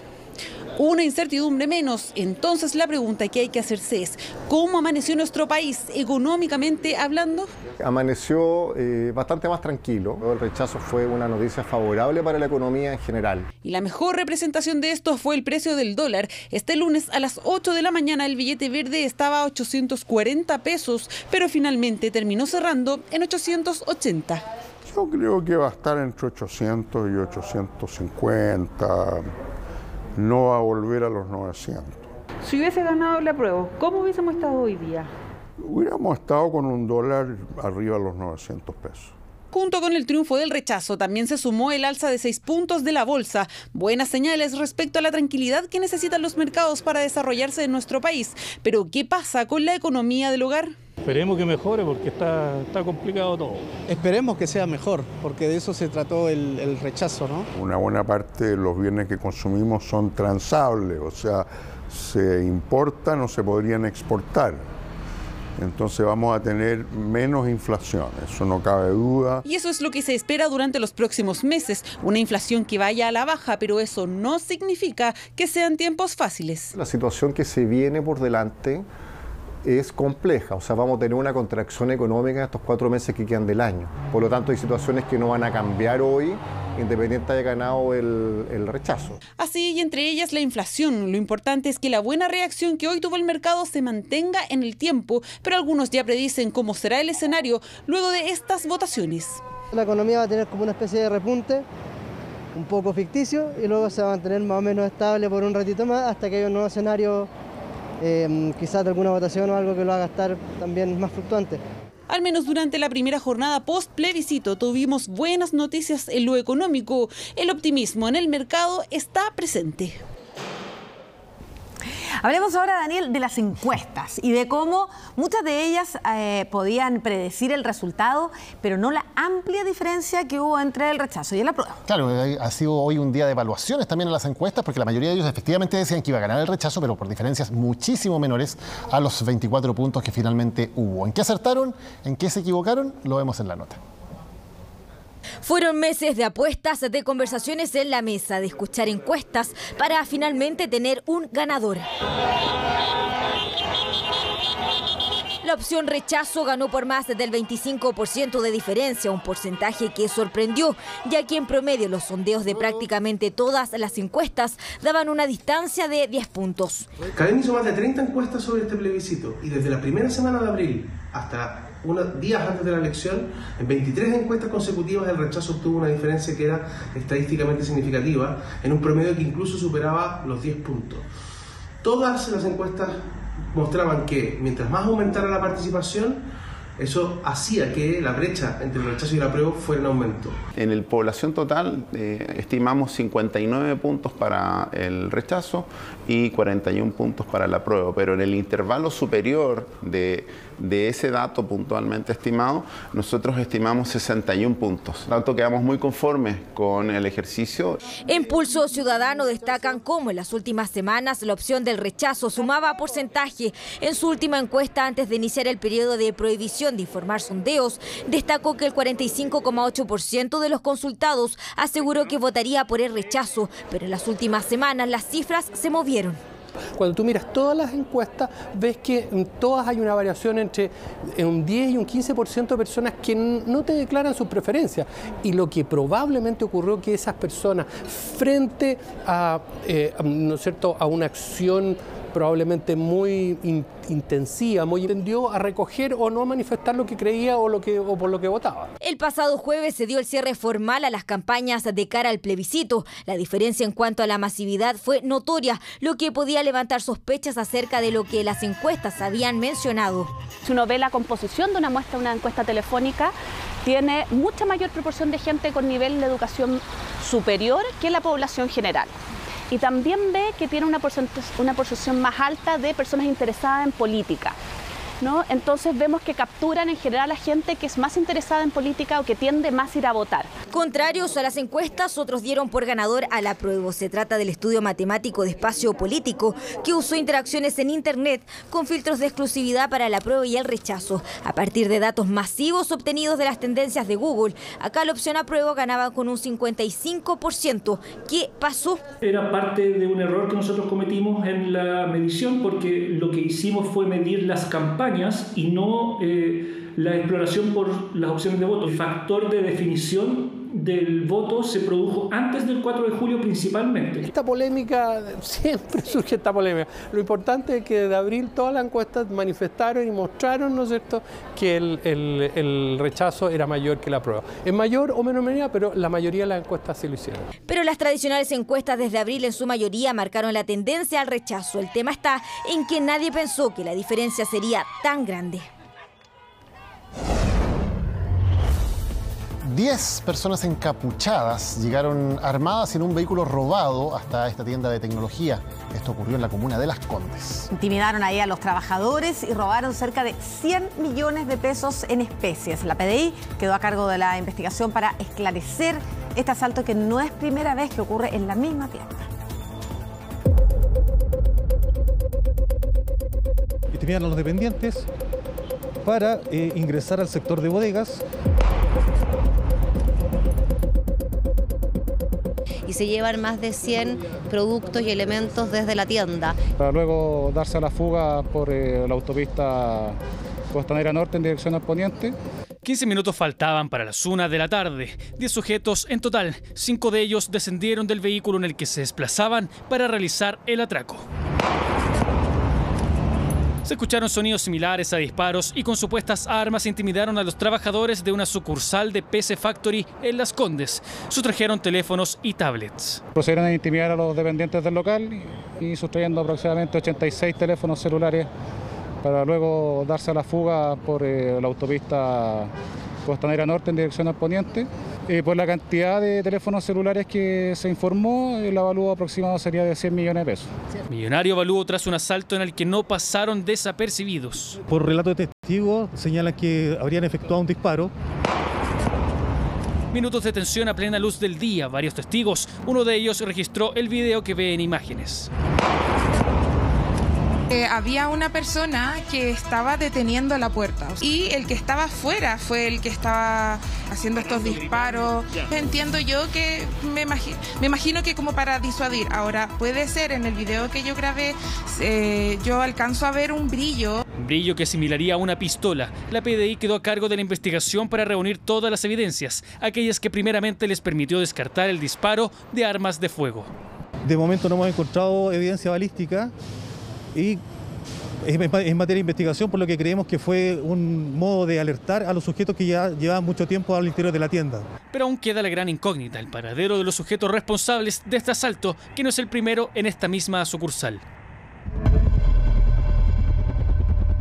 Una incertidumbre menos. Entonces la pregunta que hay que hacerse es, ¿cómo amaneció nuestro país económicamente hablando? Amaneció bastante más tranquilo. El rechazo fue una noticia favorable para la economía en general. Y la mejor representación de esto fue el precio del dólar. Este lunes a las 8 de la mañana el billete verde estaba a 840 pesos, pero finalmente terminó cerrando en 880. Yo creo que va a estar entre 800 y 850, no va a volver a los 900. Si hubiese ganado la prueba, ¿cómo hubiésemos estado hoy día? Hubiéramos estado con un dólar arriba de los 900 pesos. Junto con el triunfo del rechazo, también se sumó el alza de 6 puntos de la bolsa. Buenas señales respecto a la tranquilidad que necesitan los mercados para desarrollarse en nuestro país. Pero, ¿qué pasa con la economía del hogar? Esperemos que mejore porque está complicado todo. Esperemos que sea mejor, porque de eso se trató el rechazo, ¿no? Una buena parte de los bienes que consumimos son transables, o sea, se importan o se podrían exportar. Entonces vamos a tener menos inflación, eso no cabe duda. Y eso es lo que se espera durante los próximos meses, una inflación que vaya a la baja, pero eso no significa que sean tiempos fáciles. La situación que se viene por delante es compleja, o sea, vamos a tener una contracción económica en estos 4 meses que quedan del año. Por lo tanto, hay situaciones que no van a cambiar hoy, independiente haya ganado el rechazo. Así, y entre ellas la inflación. Lo importante es que la buena reacción que hoy tuvo el mercado se mantenga en el tiempo, pero algunos ya predicen cómo será el escenario luego de estas votaciones. La economía va a tener como una especie de repunte, un poco ficticio, y luego se va a mantener más o menos estable por un ratito más hasta que haya un nuevo escenario, quizás de alguna votación o algo que lo haga estar también más fluctuante. Al menos durante la primera jornada post-plebiscito tuvimos buenas noticias en lo económico. El optimismo en el mercado está presente. Hablemos ahora, Daniel, de las encuestas y de cómo muchas de ellas podían predecir el resultado, pero no la amplia diferencia que hubo entre el rechazo y el apruebo. Claro, ha sido hoy un día de evaluaciones también en las encuestas, porque la mayoría de ellos efectivamente decían que iba a ganar el rechazo, pero por diferencias muchísimo menores a los 24 puntos que finalmente hubo. ¿En qué acertaron? ¿En qué se equivocaron? Lo vemos en la nota. Fueron meses de apuestas, de conversaciones en la mesa, de escuchar encuestas para finalmente tener un ganador. La opción rechazo ganó por más del 25% de diferencia, un porcentaje que sorprendió, ya que en promedio los sondeos de prácticamente todas las encuestas daban una distancia de 10 puntos. CADEM hizo más de 30 encuestas sobre este plebiscito y desde la primera semana de abril hasta unos días antes de la elección, en 23 encuestas consecutivas el rechazo obtuvo una diferencia que era estadísticamente significativa, en un promedio que incluso superaba los 10 puntos. Todas las encuestas mostraban que mientras más aumentara la participación, eso hacía que la brecha entre el rechazo y el apruebo fuera en aumento. En la población total estimamos 59 puntos para el rechazo y 41 puntos para el apruebo, pero en el intervalo superior de ese dato puntualmente estimado, nosotros estimamos 61 puntos. Por tanto, quedamos muy conformes con el ejercicio. En Pulso Ciudadano destacan cómo en las últimas semanas la opción del rechazo sumaba porcentaje. En su última encuesta antes de iniciar el periodo de prohibición de informar sondeos, destacó que el 45,8% de los consultados aseguró que votaría por el rechazo, pero en las últimas semanas las cifras se movieron. Cuando tú miras todas las encuestas, ves que en todas hay una variación entre un 10 y un 15% de personas que no te declaran sus preferencias. Y lo que probablemente ocurrió que esas personas, frente a, ¿no es cierto?, a una acción probablemente muy intensiva, muy tendió a recoger o no manifestar lo que creía o por lo que votaba. El pasado jueves se dio el cierre formal a las campañas de cara al plebiscito. La diferencia en cuanto a la masividad fue notoria, lo que podía levantar sospechas acerca de lo que las encuestas habían mencionado. Si uno ve la composición de una muestra, una encuesta telefónica, tiene mucha mayor proporción de gente con nivel de educación superior que la población general. Y también ve que tiene una porción más alta de personas interesadas en política, ¿no? Entonces vemos que capturan en general a gente que es más interesada en política o que tiende más a ir a votar. Contrarios a las encuestas, otros dieron por ganador al apruebo. Se trata del estudio matemático de espacio político, que usó interacciones en Internet con filtros de exclusividad para el apruebo y el rechazo. A partir de datos masivos obtenidos de las tendencias de Google, acá la opción apruebo ganaba con un 55%. ¿Qué pasó? Era parte de un error que nosotros cometimos en la medición, porque lo que hicimos fue medir las campañas y no la exploración por las opciones de voto. El factor de definición del voto se produjo antes del 4 de julio principalmente. Esta polémica, siempre surge esta polémica. Lo importante es que de abril todas las encuestas manifestaron y mostraron, ¿no es cierto?, que el rechazo era mayor que la prueba. En mayor o menor medida, pero la mayoría de las encuestas sí lo hicieron. Pero las tradicionales encuestas desde abril en su mayoría marcaron la tendencia al rechazo. El tema está en que nadie pensó que la diferencia sería tan grande. 10 personas encapuchadas llegaron armadas en un vehículo robado hasta esta tienda de tecnología. Esto ocurrió en la comuna de Las Condes. Intimidaron ahí a los trabajadores y robaron cerca de 100 millones de pesos en especies. La PDI quedó a cargo de la investigación para esclarecer este asalto, que no es primera vez que ocurre en la misma tienda. Intimidaron a los dependientes para ingresar al sector de bodegas. Y se llevan más de 100 productos y elementos desde la tienda. Para luego darse a la fuga por la autopista Costanera Norte en dirección al poniente. 15 minutos faltaban para las 1 de la tarde. 10 sujetos en total. 5 de ellos descendieron del vehículo en el que se desplazaban para realizar el atraco. Se escucharon sonidos similares a disparos y con supuestas armas intimidaron a los trabajadores de una sucursal de PC Factory en Las Condes. Sustrajeron teléfonos y tablets. Procedieron a intimidar a los dependientes del local y sustrayendo aproximadamente 86 teléfonos celulares para luego darse a la fuga por la autopista Costanera Norte en dirección al poniente. Por la cantidad de teléfonos celulares que se informó, el avalúo aproximado sería de 100 millones de pesos. Millonario avalúo tras un asalto en el que no pasaron desapercibidos. Por relato de testigos, señalan que habrían efectuado un disparo. Minutos de tensión a plena luz del día. Varios testigos, uno de ellos registró el video que ve en imágenes. Había una persona que estaba deteniendo la puerta y el que estaba afuera fue el que estaba haciendo estos disparos. Entiendo yo que me imagino que como para disuadir. Ahora puede ser, en el video que yo grabé yo alcanzo a ver un brillo. Un brillo que asimilaría a una pistola. La PDI quedó a cargo de la investigación para reunir todas las evidencias, aquellas que primeramente les permitió descartar el disparo de armas de fuego. De momento no hemos encontrado evidencia balística y en materia de investigación, por lo que creemos que fue un modo de alertar a los sujetos que ya llevaban mucho tiempo al interior de la tienda. Pero aún queda la gran incógnita, el paradero de los sujetos responsables de este asalto, que no es el primero en esta misma sucursal.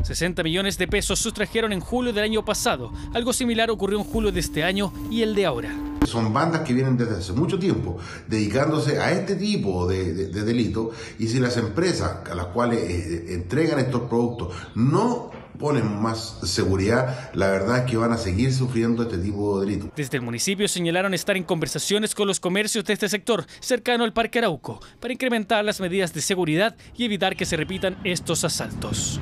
60 millones de pesos sustrajeron en julio del año pasado. Algo similar ocurrió en julio de este año y el de ahora. Son bandas que vienen desde hace mucho tiempo dedicándose a este tipo de delito, y si las empresas a las cuales entregan estos productos no ponen más seguridad, la verdad es que van a seguir sufriendo este tipo de delitos. Desde el municipio señalaron estar en conversaciones con los comercios de este sector cercano al Parque Arauco para incrementar las medidas de seguridad y evitar que se repitan estos asaltos.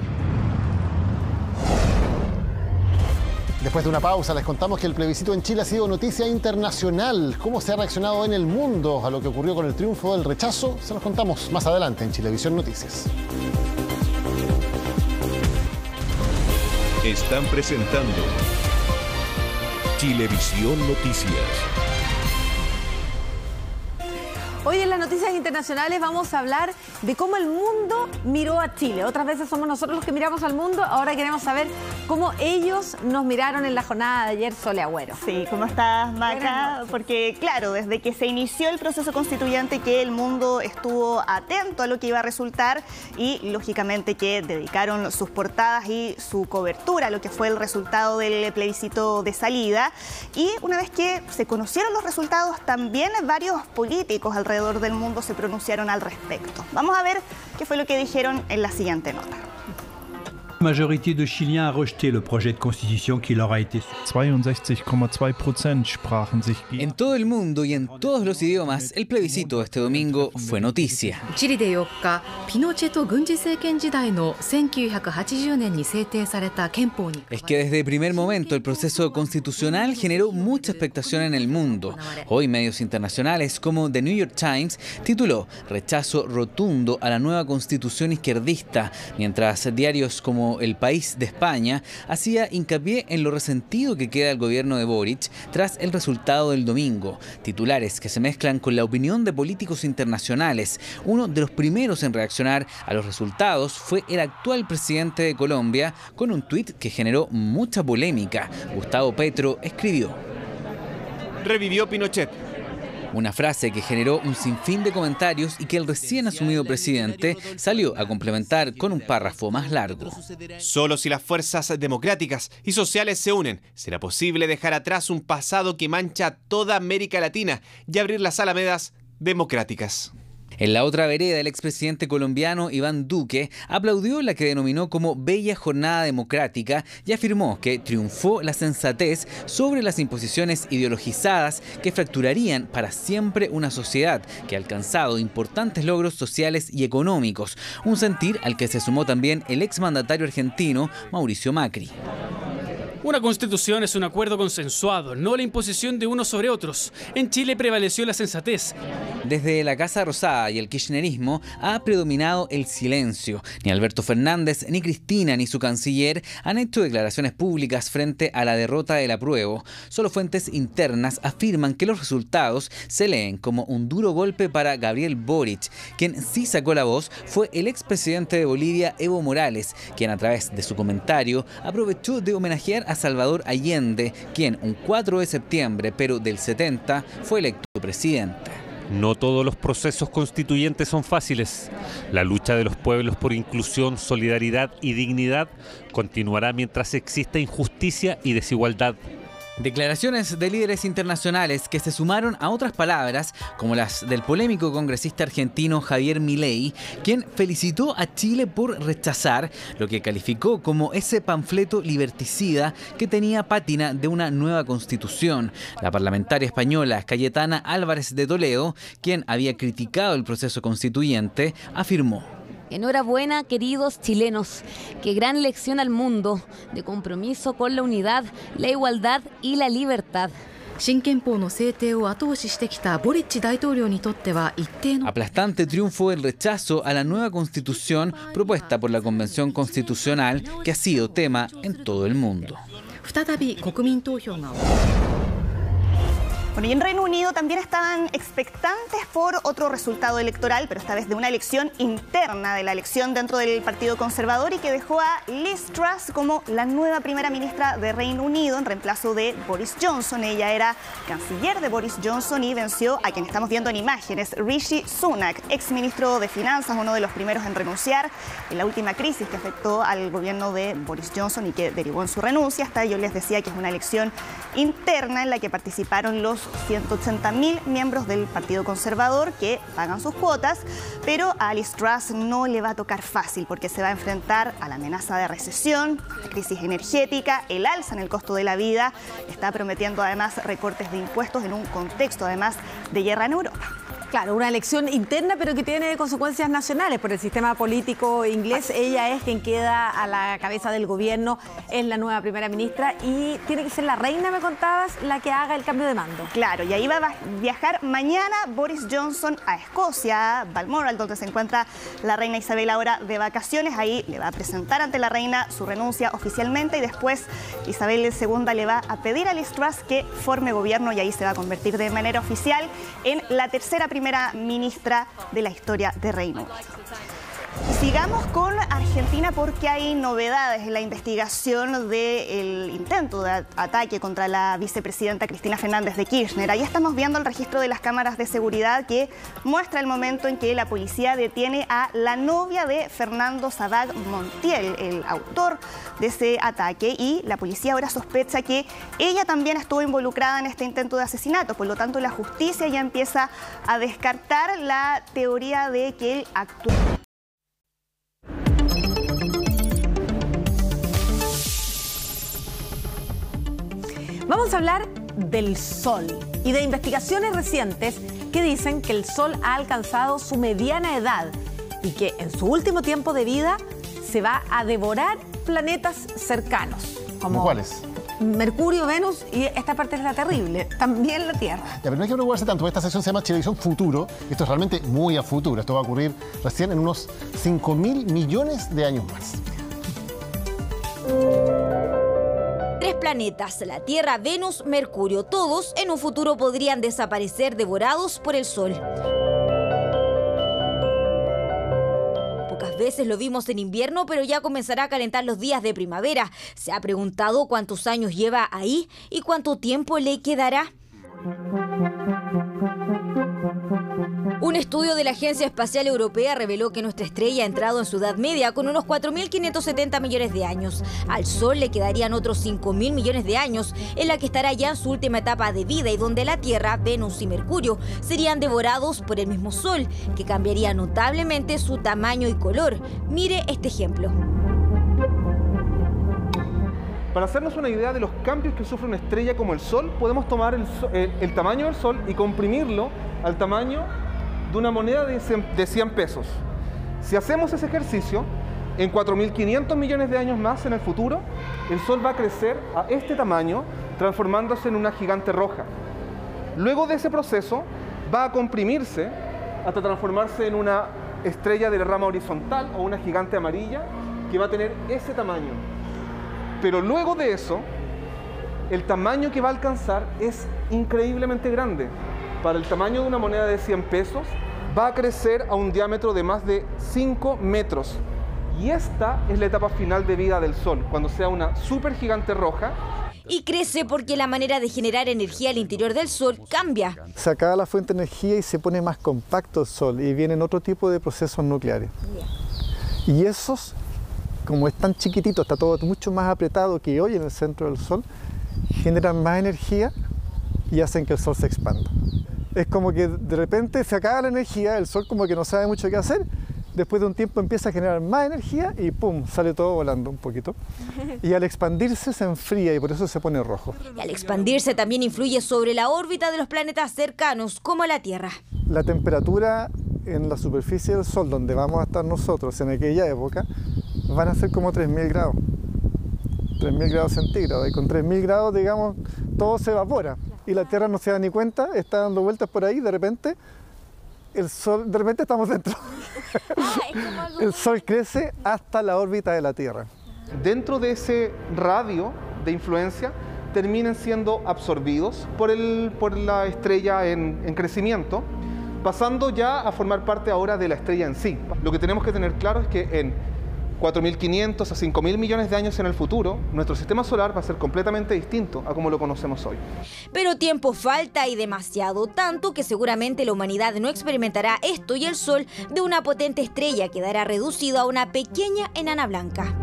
Después de una pausa les contamos que el plebiscito en Chile ha sido noticia internacional. ¿Cómo se ha reaccionado en el mundo a lo que ocurrió con el triunfo del rechazo? Se los contamos más adelante en Chilevisión Noticias. Están presentando Chilevisión Noticias. Hoy en las noticias internacionales vamos a hablar de cómo el mundo miró a Chile. Otras veces somos nosotros los que miramos al mundo, ahora queremos saber cómo ellos nos miraron en la jornada de ayer. Sole Agüero. Sí, ¿cómo estás, Maca? Porque claro, desde que se inició el proceso constituyente que el mundo estuvo atento a lo que iba a resultar y lógicamente que dedicaron sus portadas y su cobertura a lo que fue el resultado del plebiscito de salida. Y una vez que se conocieron los resultados, también varios políticos alrededor del mundo se pronunciaron al respecto. Vamos a ver qué fue lo que dijeron en la siguiente nota. La majorité de Chiliens a rejeté le projet de constitution qui leur a été. 62,2% sprachen sich. En todo el mundo y en todos los idiomas, el plebiscito este domingo fue noticia. Chile de 4日、ピノチェト軍事政権時代の1980年に制定された憲法に。Es que desde el primer momento el proceso constitucional generó mucha expectación en el mundo. Hoy medios internacionales como The New York Times tituló "Rechazo rotundo a la nueva constitución izquierdista", mientras diarios como como El País de España, hacía hincapié en lo resentido que queda el gobierno de Boric tras el resultado del domingo. Titulares que se mezclan con la opinión de políticos internacionales. Uno de los primeros en reaccionar a los resultados fue el actual presidente de Colombia, con un tuit que generó mucha polémica. Gustavo Petro escribió: revivió Pinochet. Una frase que generó un sinfín de comentarios y que el recién asumido presidente salió a complementar con un párrafo más largo. Solo si las fuerzas democráticas y sociales se unen, será posible dejar atrás un pasado que mancha toda América Latina y abrir las alamedas democráticas. En la otra vereda, el expresidente colombiano Iván Duque aplaudió la que denominó como bella jornada democrática y afirmó que triunfó la sensatez sobre las imposiciones ideologizadas que fracturarían para siempre una sociedad que ha alcanzado importantes logros sociales y económicos, un sentir al que se sumó también el exmandatario argentino Mauricio Macri. Una constitución es un acuerdo consensuado, no la imposición de unos sobre otros. En Chile prevaleció la sensatez. Desde la Casa Rosada y el kirchnerismo ha predominado el silencio. Ni Alberto Fernández, ni Cristina, ni su canciller han hecho declaraciones públicas frente a la derrota del apruebo. Solo fuentes internas afirman que los resultados se leen como un duro golpe para Gabriel Boric. Quien sí sacó la voz fue el expresidente de Bolivia, Evo Morales, quien a través de su comentario aprovechó de homenajear a Salvador Allende, quien un 4 de septiembre, pero del 70, fue electo presidente. No todos los procesos constituyentes son fáciles. La lucha de los pueblos por inclusión, solidaridad y dignidad continuará mientras exista injusticia y desigualdad. Declaraciones de líderes internacionales que se sumaron a otras palabras, como las del polémico congresista argentino Javier Milei, quien felicitó a Chile por rechazar lo que calificó como ese panfleto liberticida que tenía pátina de una nueva constitución. La parlamentaria española Cayetana Álvarez de Toledo, quien había criticado el proceso constituyente, afirmó: enhorabuena, queridos chilenos. Qué gran lección al mundo de compromiso con la unidad, la igualdad y la libertad. Aplastante triunfo del rechazo a la nueva constitución propuesta por la Convención Constitucional, que ha sido tema en todo el mundo. Bueno, y en Reino Unido también estaban expectantes por otro resultado electoral, pero esta vez de una elección interna, de la elección dentro del Partido Conservador, y que dejó a Liz Truss como la nueva primera ministra de Reino Unido en reemplazo de Boris Johnson. Ella era canciller de Boris Johnson y venció a quien estamos viendo en imágenes, Rishi Sunak, exministro de Finanzas, uno de los primeros en renunciar en la última crisis que afectó al gobierno de Boris Johnson y que derivó en su renuncia. Hasta yo les decía que es una elección interna en la que participaron los 180.000 miembros del Partido Conservador que pagan sus cuotas, pero a Liz Truss no le va a tocar fácil porque se va a enfrentar a la amenaza de recesión, la crisis energética, el alza en el costo de la vida. Está prometiendo además recortes de impuestos en un contexto además de guerra en Europa. Claro, una elección interna, pero que tiene consecuencias nacionales por el sistema político inglés. Ella es quien queda a la cabeza del gobierno, es la nueva primera ministra y tiene que ser la reina, me contabas, la que haga el cambio de mando. Claro, y ahí va a viajar mañana Boris Johnson a Escocia, a Balmoral, donde se encuentra la reina Isabel ahora de vacaciones. Ahí le va a presentar ante la reina su renuncia oficialmente y después Isabel II le va a pedir a Liz Truss que forme gobierno y ahí se va a convertir de manera oficial en la tercera primera ministra de la historia de Reino Unido. Sigamos con Argentina porque hay novedades en la investigación del intento de ataque contra la vicepresidenta Cristina Fernández de Kirchner. Ahí estamos viendo el registro de las cámaras de seguridad que muestra el momento en que la policía detiene a la novia de Fernando Sadag Montiel, el autor de ese ataque, y la policía ahora sospecha que ella también estuvo involucrada en este intento de asesinato. Por lo tanto, la justicia ya empieza a descartar la teoría de que él actuó. Vamos a hablar del sol y de investigaciones recientes que dicen que el sol ha alcanzado su mediana edad y que en su último tiempo de vida se va a devorar planetas cercanos. ¿Cómo cuáles? Mercurio, Venus y esta parte es la terrible, también la Tierra. Ya, pero no hay que preocuparse tanto, esta sección se llama Chilevisión Futuro. Esto es realmente muy a futuro, esto va a ocurrir recién en unos 5.000 millones de años más. Tres planetas, la Tierra, Venus, Mercurio, todos en un futuro podrían desaparecer devorados por el Sol. Pocas veces lo vimos en invierno, pero ya comenzará a calentar los días de primavera. ¿Se ha preguntado cuántos años lleva ahí y cuánto tiempo le quedará? Un estudio de la Agencia Espacial Europea reveló que nuestra estrella ha entrado en su edad media con unos 4.570 millones de años. Al Sol le quedarían otros 5.000 millones de años, en la que estará ya en su última etapa de vida y donde la Tierra, Venus y Mercurio serían devorados por el mismo Sol, que cambiaría notablemente su tamaño y color. Mire este ejemplo. Para hacernos una idea de los cambios que sufre una estrella como el Sol, podemos tomar el tamaño del Sol y comprimirlo al tamaño de una moneda de 100 pesos. Si hacemos ese ejercicio, en 4.500 millones de años más en el futuro, el Sol va a crecer a este tamaño, transformándose en una gigante roja. Luego de ese proceso, va a comprimirse hasta transformarse en una estrella de la rama horizontal o una gigante amarilla que va a tener ese tamaño. Pero luego de eso, el tamaño que va a alcanzar es increíblemente grande. Para el tamaño de una moneda de 100 pesos, va a crecer a un diámetro de más de 5 metros. Y esta es la etapa final de vida del Sol, cuando sea una supergigante roja. Y crece porque la manera de generar energía al interior del Sol cambia. Se acaba la fuente de energía y se pone más compacto el Sol y vienen otro tipo de procesos nucleares. Y esos, como es tan chiquitito, está todo mucho más apretado que hoy en el centro del Sol, generan más energía y hacen que el Sol se expanda. Es como que de repente se acaba la energía, el Sol como que no sabe mucho qué hacer, después de un tiempo empieza a generar más energía y ¡pum!, sale todo volando un poquito. Y al expandirse se enfría y por eso se pone rojo. Y al expandirse también influye sobre la órbita de los planetas cercanos, como la Tierra. La temperatura en la superficie del Sol, donde vamos a estar nosotros en aquella época, van a ser como 3.000 grados. 3.000 grados centígrados. Y con 3.000 grados, digamos, todo se evapora. Y la Tierra no se da ni cuenta, está dando vueltas por ahí, de repente el Sol, de repente estamos dentro. El Sol crece hasta la órbita de la Tierra. Dentro de ese radio de influencia terminan siendo absorbidos por la estrella en crecimiento, pasando ya a formar parte ahora de la estrella en sí. Lo que tenemos que tener claro es que en 4.500 a 5.000 millones de años en el futuro, nuestro sistema solar va a ser completamente distinto a como lo conocemos hoy. Pero tiempo falta y demasiado, tanto que seguramente la humanidad no experimentará esto y el Sol de una potente estrella quedará reducido a una pequeña enana blanca.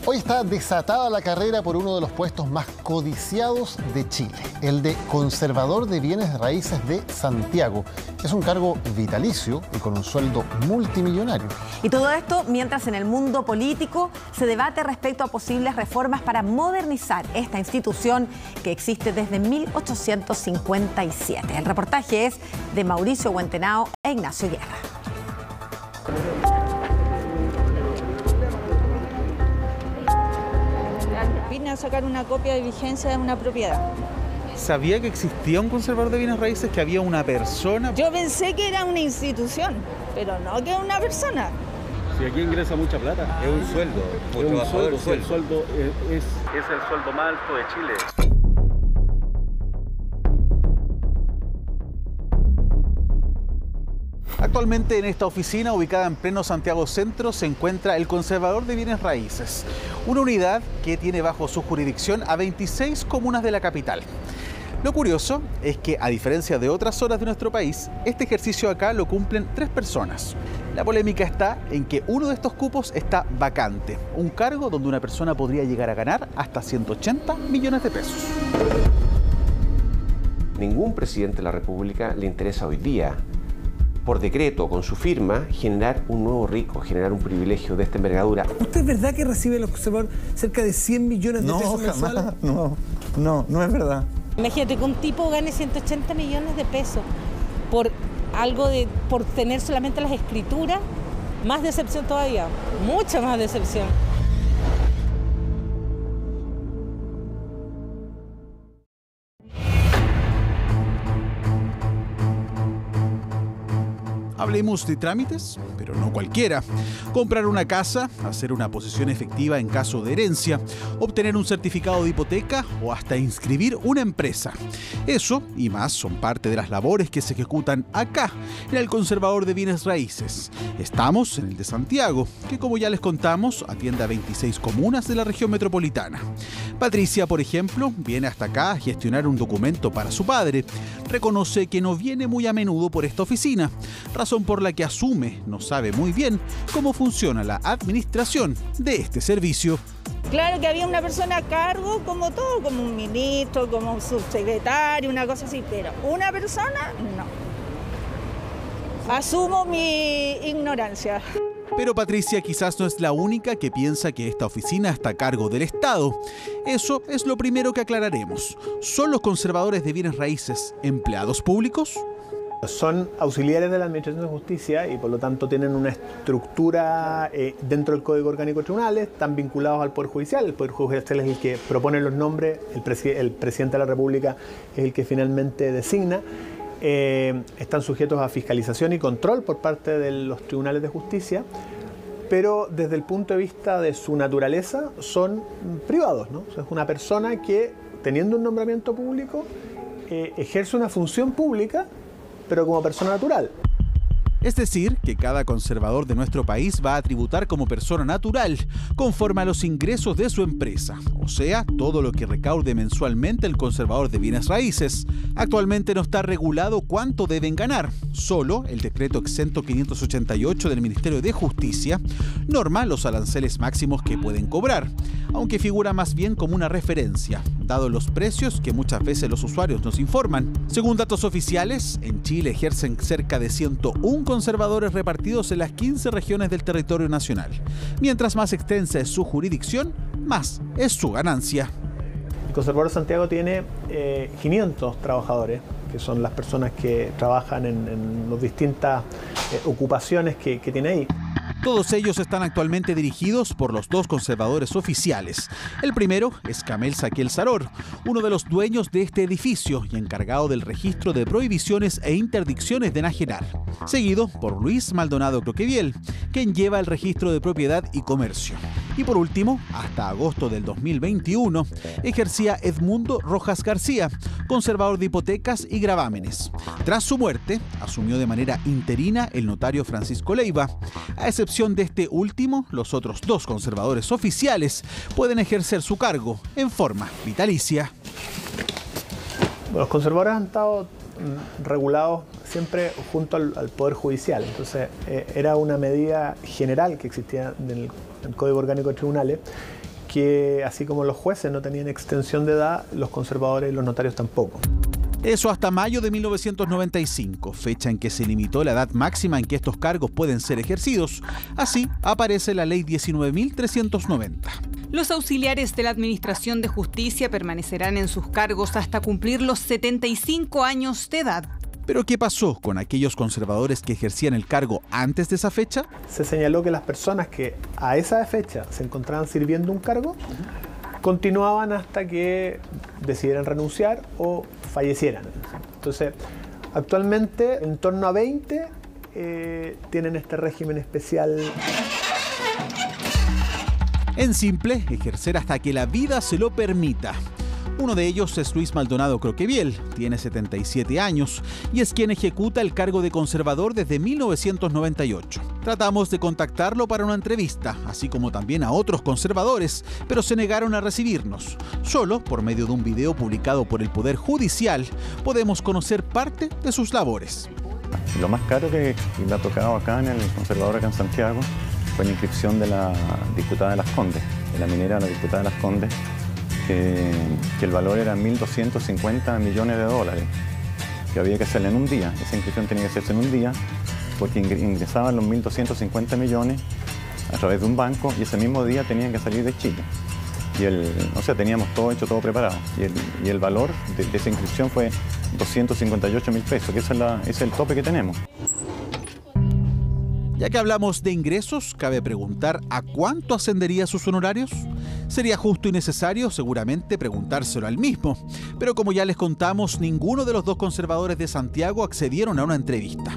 Hoy está desatada la carrera por uno de los puestos más codiciados de Chile, el de conservador de bienes raíces de Santiago. Es un cargo vitalicio y con un sueldo multimillonario. Y todo esto mientras en el mundo político se debate respecto a posibles reformas para modernizar esta institución que existe desde 1857. El reportaje es de Mauricio Huentenao e Ignacio Guerra. Vine a sacar una copia de vigencia de una propiedad. ¿Sabía que existía un conservador de bienes raíces, que había una persona? Yo pensé que era una institución, pero no que una persona. Si aquí ingresa mucha plata, es un sueldo. Es un sueldo, el sueldo es el sueldo más alto de Chile. Actualmente en esta oficina, ubicada en pleno Santiago Centro, se encuentra el conservador de bienes raíces, una unidad que tiene bajo su jurisdicción a 26 comunas de la capital. Lo curioso es que, a diferencia de otras zonas de nuestro país, este ejercicio acá lo cumplen 3 personas. La polémica está en que uno de estos cupos está vacante, un cargo donde una persona podría llegar a ganar hasta 180 millones de pesos. Ningún presidente de la República le interesa hoy día, por decreto, con su firma, generar un nuevo rico, generar un privilegio de esta envergadura. ¿Usted es verdad que recibe los conservadores cerca de 100 millones de pesos mensuales? No es verdad. Imagínate que un tipo gane 180 millones de pesos por por tener solamente las escrituras. Más decepción todavía, mucha más decepción. Hablemos de trámites, pero no cualquiera. Comprar una casa, hacer una posesión efectiva en caso de herencia, obtener un certificado de hipoteca o hasta inscribir una empresa. Eso y más son parte de las labores que se ejecutan acá, en el Conservador de Bienes Raíces. Estamos en el de Santiago, que como ya les contamos, atiende a 26 comunas de la región metropolitana. Patricia, por ejemplo, viene hasta acá a gestionar un documento para su padre. Reconoce que no viene muy a menudo por esta oficina, razón por la que asume no sabe muy bien cómo funciona la administración de este servicio. Claro que había una persona a cargo, como todo, como un ministro, como un subsecretario, una cosa así, pero una persona, no. Asumo mi ignorancia. Pero Patricia quizás no es la única que piensa que esta oficina está a cargo del Estado. Eso es lo primero que aclararemos. ¿Son los conservadores de bienes raíces empleados públicos? Son auxiliares de la Administración de Justicia y por lo tanto tienen una estructura dentro del Código Orgánico de Tribunales, están vinculados al Poder Judicial. El Poder Judicial es el que propone los nombres, el presidente de la República es el que finalmente designa. Están sujetos a fiscalización y control por parte de los tribunales de justicia, pero desde el punto de vista de su naturaleza son privados, ¿no? O sea, es una persona que, teniendo un nombramiento público, ejerce una función pública, pero como persona natural. Es decir, que cada conservador de nuestro país va a tributar como persona natural, conforme a los ingresos de su empresa, o sea, todo lo que recaude mensualmente el conservador de bienes raíces. Actualmente no está regulado cuánto deben ganar. Solo el decreto exento 588 del Ministerio de Justicia norma los aranceles máximos que pueden cobrar, aunque figura más bien como una referencia, dado los precios que muchas veces los usuarios nos informan. Según datos oficiales, en Chile ejercen cerca de 101 conservadores repartidos en las 15 regiones del territorio nacional. Mientras más extensa es su jurisdicción, más es su ganancia. El Conservador de Santiago tiene 500 trabajadores, que son las personas que trabajan en las distintas ocupaciones que tiene ahí. Todos ellos están actualmente dirigidos por los dos conservadores oficiales. El primero es Kamel Saquiel Saror, uno de los dueños de este edificio y encargado del registro de prohibiciones e interdicciones de enajenar, seguido por Luis Maldonado Croqueviel, quien lleva el registro de propiedad y comercio. Y por último, hasta agosto del 2021, ejercía Edmundo Rojas García, conservador de hipotecas y gravámenes. Tras su muerte, asumió de manera interina el notario Francisco Leiva. A excepción de este último, los otros dos conservadores oficiales pueden ejercer su cargo en forma vitalicia. Los conservadores han estado regulados siempre junto al Poder Judicial, entonces era una medida general que existía en el Código Orgánico de Tribunales, que así como los jueces no tenían extensión de edad, los conservadores y los notarios tampoco. Eso hasta mayo de 1995, fecha en que se limitó la edad máxima en que estos cargos pueden ser ejercidos. Así aparece la Ley 19.390. Los auxiliares de la Administración de Justicia permanecerán en sus cargos hasta cumplir los 75 años de edad. ¿Pero qué pasó con aquellos conservadores que ejercían el cargo antes de esa fecha? Se señaló que las personas que a esa fecha se encontraban sirviendo un cargo continuaban hasta que decidieran renunciar o fallecieran. Entonces, actualmente en torno a 20 tienen este régimen especial. En simple, ejercer hasta que la vida se lo permita. Uno de ellos es Luis Maldonado Croqueviel, tiene 77 años y es quien ejecuta el cargo de conservador desde 1998. Tratamos de contactarlo para una entrevista, así como también a otros conservadores, pero se negaron a recibirnos. Solo por medio de un video publicado por el Poder Judicial podemos conocer parte de sus labores. Lo más caro que me ha tocado acá en el Conservador acá en Santiago fue la inscripción de la diputada de Las Condes, de la minera de la diputada de Las Condes, que el valor era 1.250 millones de dólares, que había que hacerla en un día. Esa inscripción tenía que hacerse en un día, porque ingresaban los 1.250 millones a través de un banco y ese mismo día tenían que salir de Chile. Y teníamos todo hecho, todo preparado. Y el valor de esa inscripción fue 258.000 pesos, que ese es el tope que tenemos. Ya que hablamos de ingresos, cabe preguntar ¿a cuánto ascendería sus honorarios? Sería justo y necesario seguramente preguntárselo al mismo, pero como ya les contamos, ninguno de los dos conservadores de Santiago accedieron a una entrevista.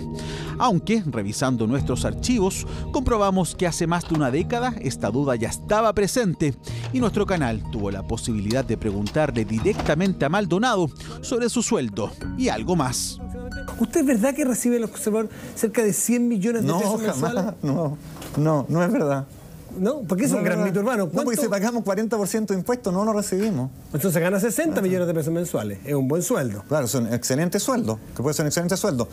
Aunque, revisando nuestros archivos, comprobamos que hace más de una década esta duda ya estaba presente y nuestro canal tuvo la posibilidad de preguntarle directamente a Maldonado sobre su sueldo y algo más. ¿Usted es verdad que recibe los conservadores cerca de 100 millones de pesos mensuales? No es verdad. ¿No? ¿Por qué es un gran mito urbano? No, porque si pagamos 40% de impuestos no lo recibimos. Entonces gana 60 millones de pesos mensuales. Es un buen sueldo. Claro, es un excelente sueldo. Que puede ser un excelente sueldo.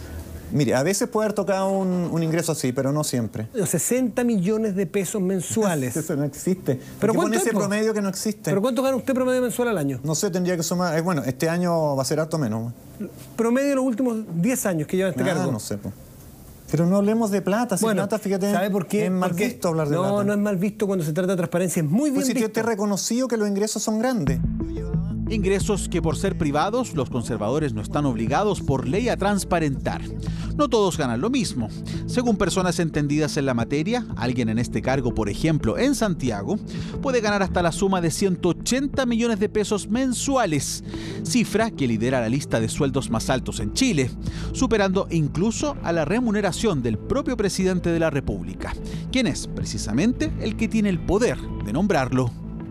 Mire, a veces puede haber tocado un ingreso así, pero no siempre. 60 millones de pesos mensuales. Eso no existe. ¿Pero cuánto ese promedio que no existe? ¿Pero cuánto gana usted promedio mensual al año? No sé, tendría que sumar. Bueno, este año va a ser harto menos. Promedio de los últimos 10 años que lleva este cargo. No sé, pues. Pero no hablemos de plata. Si plata, fíjate, ¿sabe por qué? Es mal visto hablar de plata. No es mal visto cuando se trata de transparencia. Es muy bien visto. Yo te he reconocido que los ingresos son grandes. Ingresos que por ser privados, los conservadores no están obligados por ley a transparentar. No todos ganan lo mismo. Según personas entendidas en la materia, alguien en este cargo, por ejemplo, en Santiago, puede ganar hasta la suma de 180 millones de pesos mensuales, cifra que lidera la lista de sueldos más altos en Chile, superando incluso a la remuneración del propio presidente de la República, quien es precisamente el que tiene el poder de nombrarlo.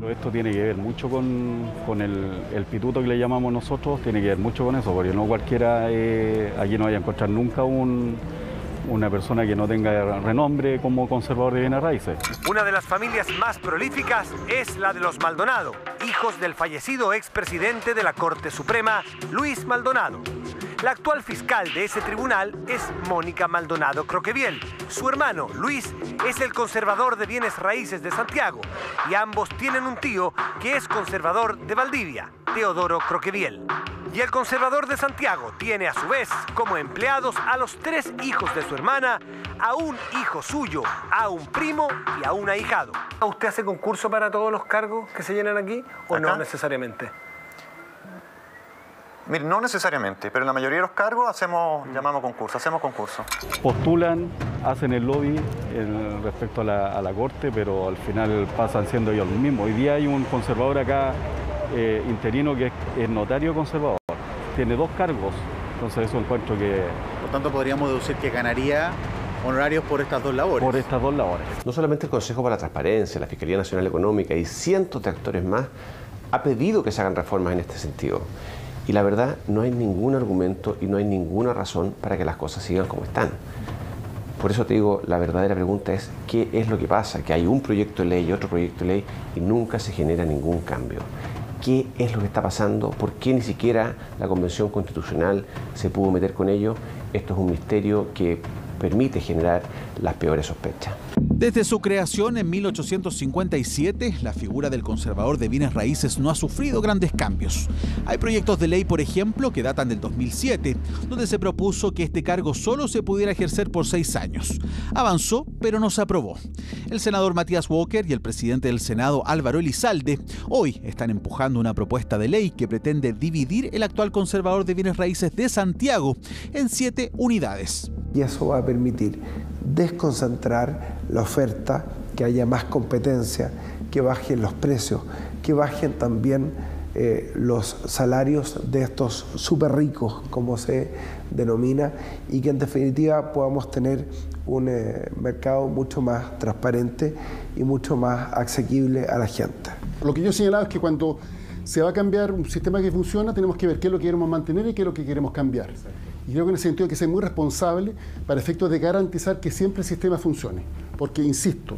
Esto tiene que ver mucho con el pituto que le llamamos nosotros, tiene que ver mucho con eso, porque no cualquiera, aquí no vaya a encontrar nunca una persona que no tenga renombre como conservador de bienes raíces. Una de las familias más prolíficas es la de los Maldonado, hijos del fallecido expresidente de la Corte Suprema, Luis Maldonado. La actual fiscal de ese tribunal es Mónica Maldonado Croqueviel. Su hermano, Luis, es el conservador de bienes raíces de Santiago y ambos tienen un tío que es conservador de Valdivia, Teodoro Croqueviel. Y el conservador de Santiago tiene a su vez como empleados a los 3 hijos de su hermana, a un hijo suyo, a un primo y a un ahijado. ¿Usted hace concurso para todos los cargos que se llenan aquí o no necesariamente? Mire, no necesariamente, pero en la mayoría de los cargos llamamos concurso, hacemos concurso. Postulan, hacen el lobby respecto a la Corte, pero al final pasan siendo ellos los mismos. Hoy día hay un conservador acá, interino, que es notario conservador. Tiene 2 cargos, entonces eso encuentro que... Por tanto, podríamos deducir que ganaría honorarios por estas 2 labores. Por estas 2 labores. No solamente el Consejo para la Transparencia, la Fiscalía Nacional Económica y cientos de actores más ha pedido que se hagan reformas en este sentido. Y la verdad, no hay ningún argumento y no hay ninguna razón para que las cosas sigan como están. Por eso te digo, la verdadera pregunta es, ¿qué es lo que pasa? Que hay un proyecto de ley y otro proyecto de ley y nunca se genera ningún cambio. ¿Qué es lo que está pasando? ¿Por qué ni siquiera la Convención Constitucional se pudo meter con ello? Esto es un misterio que permite generar las peores sospechas. Desde su creación en 1857, la figura del conservador de bienes raíces no ha sufrido grandes cambios. Hay proyectos de ley, por ejemplo, que datan del 2007, donde se propuso que este cargo solo se pudiera ejercer por 6 años. Avanzó, pero no se aprobó. El senador Matías Walker y el presidente del Senado, Álvaro Elizalde, hoy están empujando una propuesta de ley que pretende dividir el actual conservador de bienes raíces de Santiago en 7 unidades. Y eso va a permitir desconcentrar la oferta, que haya más competencia, que bajen los precios, que bajen también los salarios de estos súper ricos, como se denomina, y que en definitiva podamos tener un mercado mucho más transparente y mucho más asequible a la gente. Lo que yo he señalado es que cuando se va a cambiar un sistema que funciona, tenemos que ver qué es lo que queremos mantener y qué es lo que queremos cambiar. Y creo que en ese sentido hay que ser muy responsable para efectos de garantizar que siempre el sistema funcione. Porque, insisto,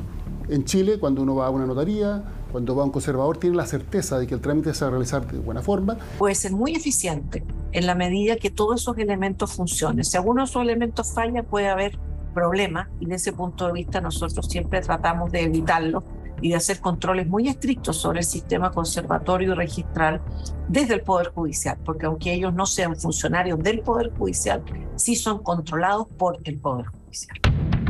en Chile, cuando uno va a una notaría, cuando va a un conservador, tiene la certeza de que el trámite se va a realizar de buena forma. Puede ser muy eficiente en la medida que todos esos elementos funcionen. Si alguno de esos elementos falla, puede haber problemas, y desde ese punto de vista nosotros siempre tratamos de evitarlo y de hacer controles muy estrictos sobre el sistema conservatorio y registral desde el Poder Judicial, porque aunque ellos no sean funcionarios del Poder Judicial, sí son controlados por el Poder Judicial.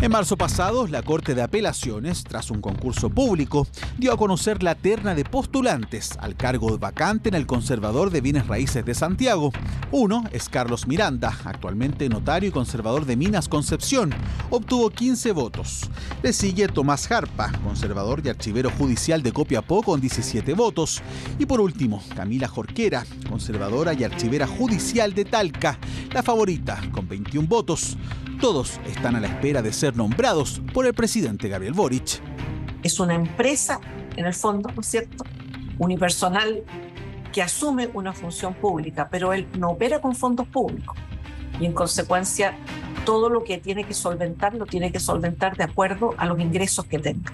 En marzo pasado, la Corte de Apelaciones, tras un concurso público, dio a conocer la terna de postulantes al cargo vacante en el Conservador de Bienes Raíces de Santiago. Uno es Carlos Miranda, actualmente notario y conservador de Minas Concepción. Obtuvo 15 votos. Le sigue Tomás Jarpa, conservador y archivero judicial de Copiapó, con 17 votos. Y por último, Camila Jorquera, conservadora y archivera judicial de Talca, la favorita, con 21 votos. Todos están a la espera de ser nombrados por el presidente Gabriel Boric. Es una empresa, en el fondo, ¿no es cierto?, unipersonal que asume una función pública, pero él no opera con fondos públicos. Y en consecuencia, todo lo que tiene que solventar, lo tiene que solventar de acuerdo a los ingresos que tenga.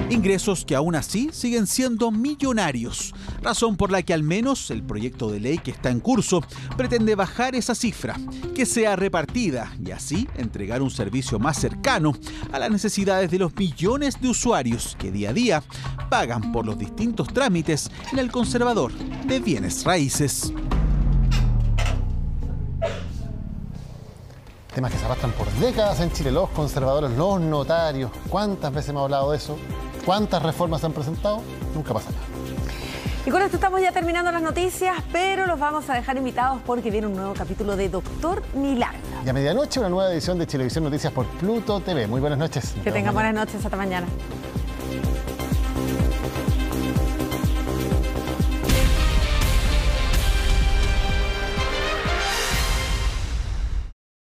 Ingresos que aún así siguen siendo millonarios, razón por la que al menos el proyecto de ley que está en curso pretende bajar esa cifra, que sea repartida y así entregar un servicio más cercano a las necesidades de los millones de usuarios que día a día pagan por los distintos trámites en el conservador de bienes raíces. Temas que se arrastran por décadas en Chile, los conservadores, los notarios. ¿Cuántas veces hemos hablado de eso? ¿Cuántas reformas se han presentado? Nunca pasa nada. Y con esto estamos ya terminando las noticias, pero los vamos a dejar invitados porque viene un nuevo capítulo de Doctor Milagro. Y a medianoche una nueva edición de Chilevisión Noticias por Pluto TV. Muy buenas noches. Que tengan buenas noches. Hasta mañana.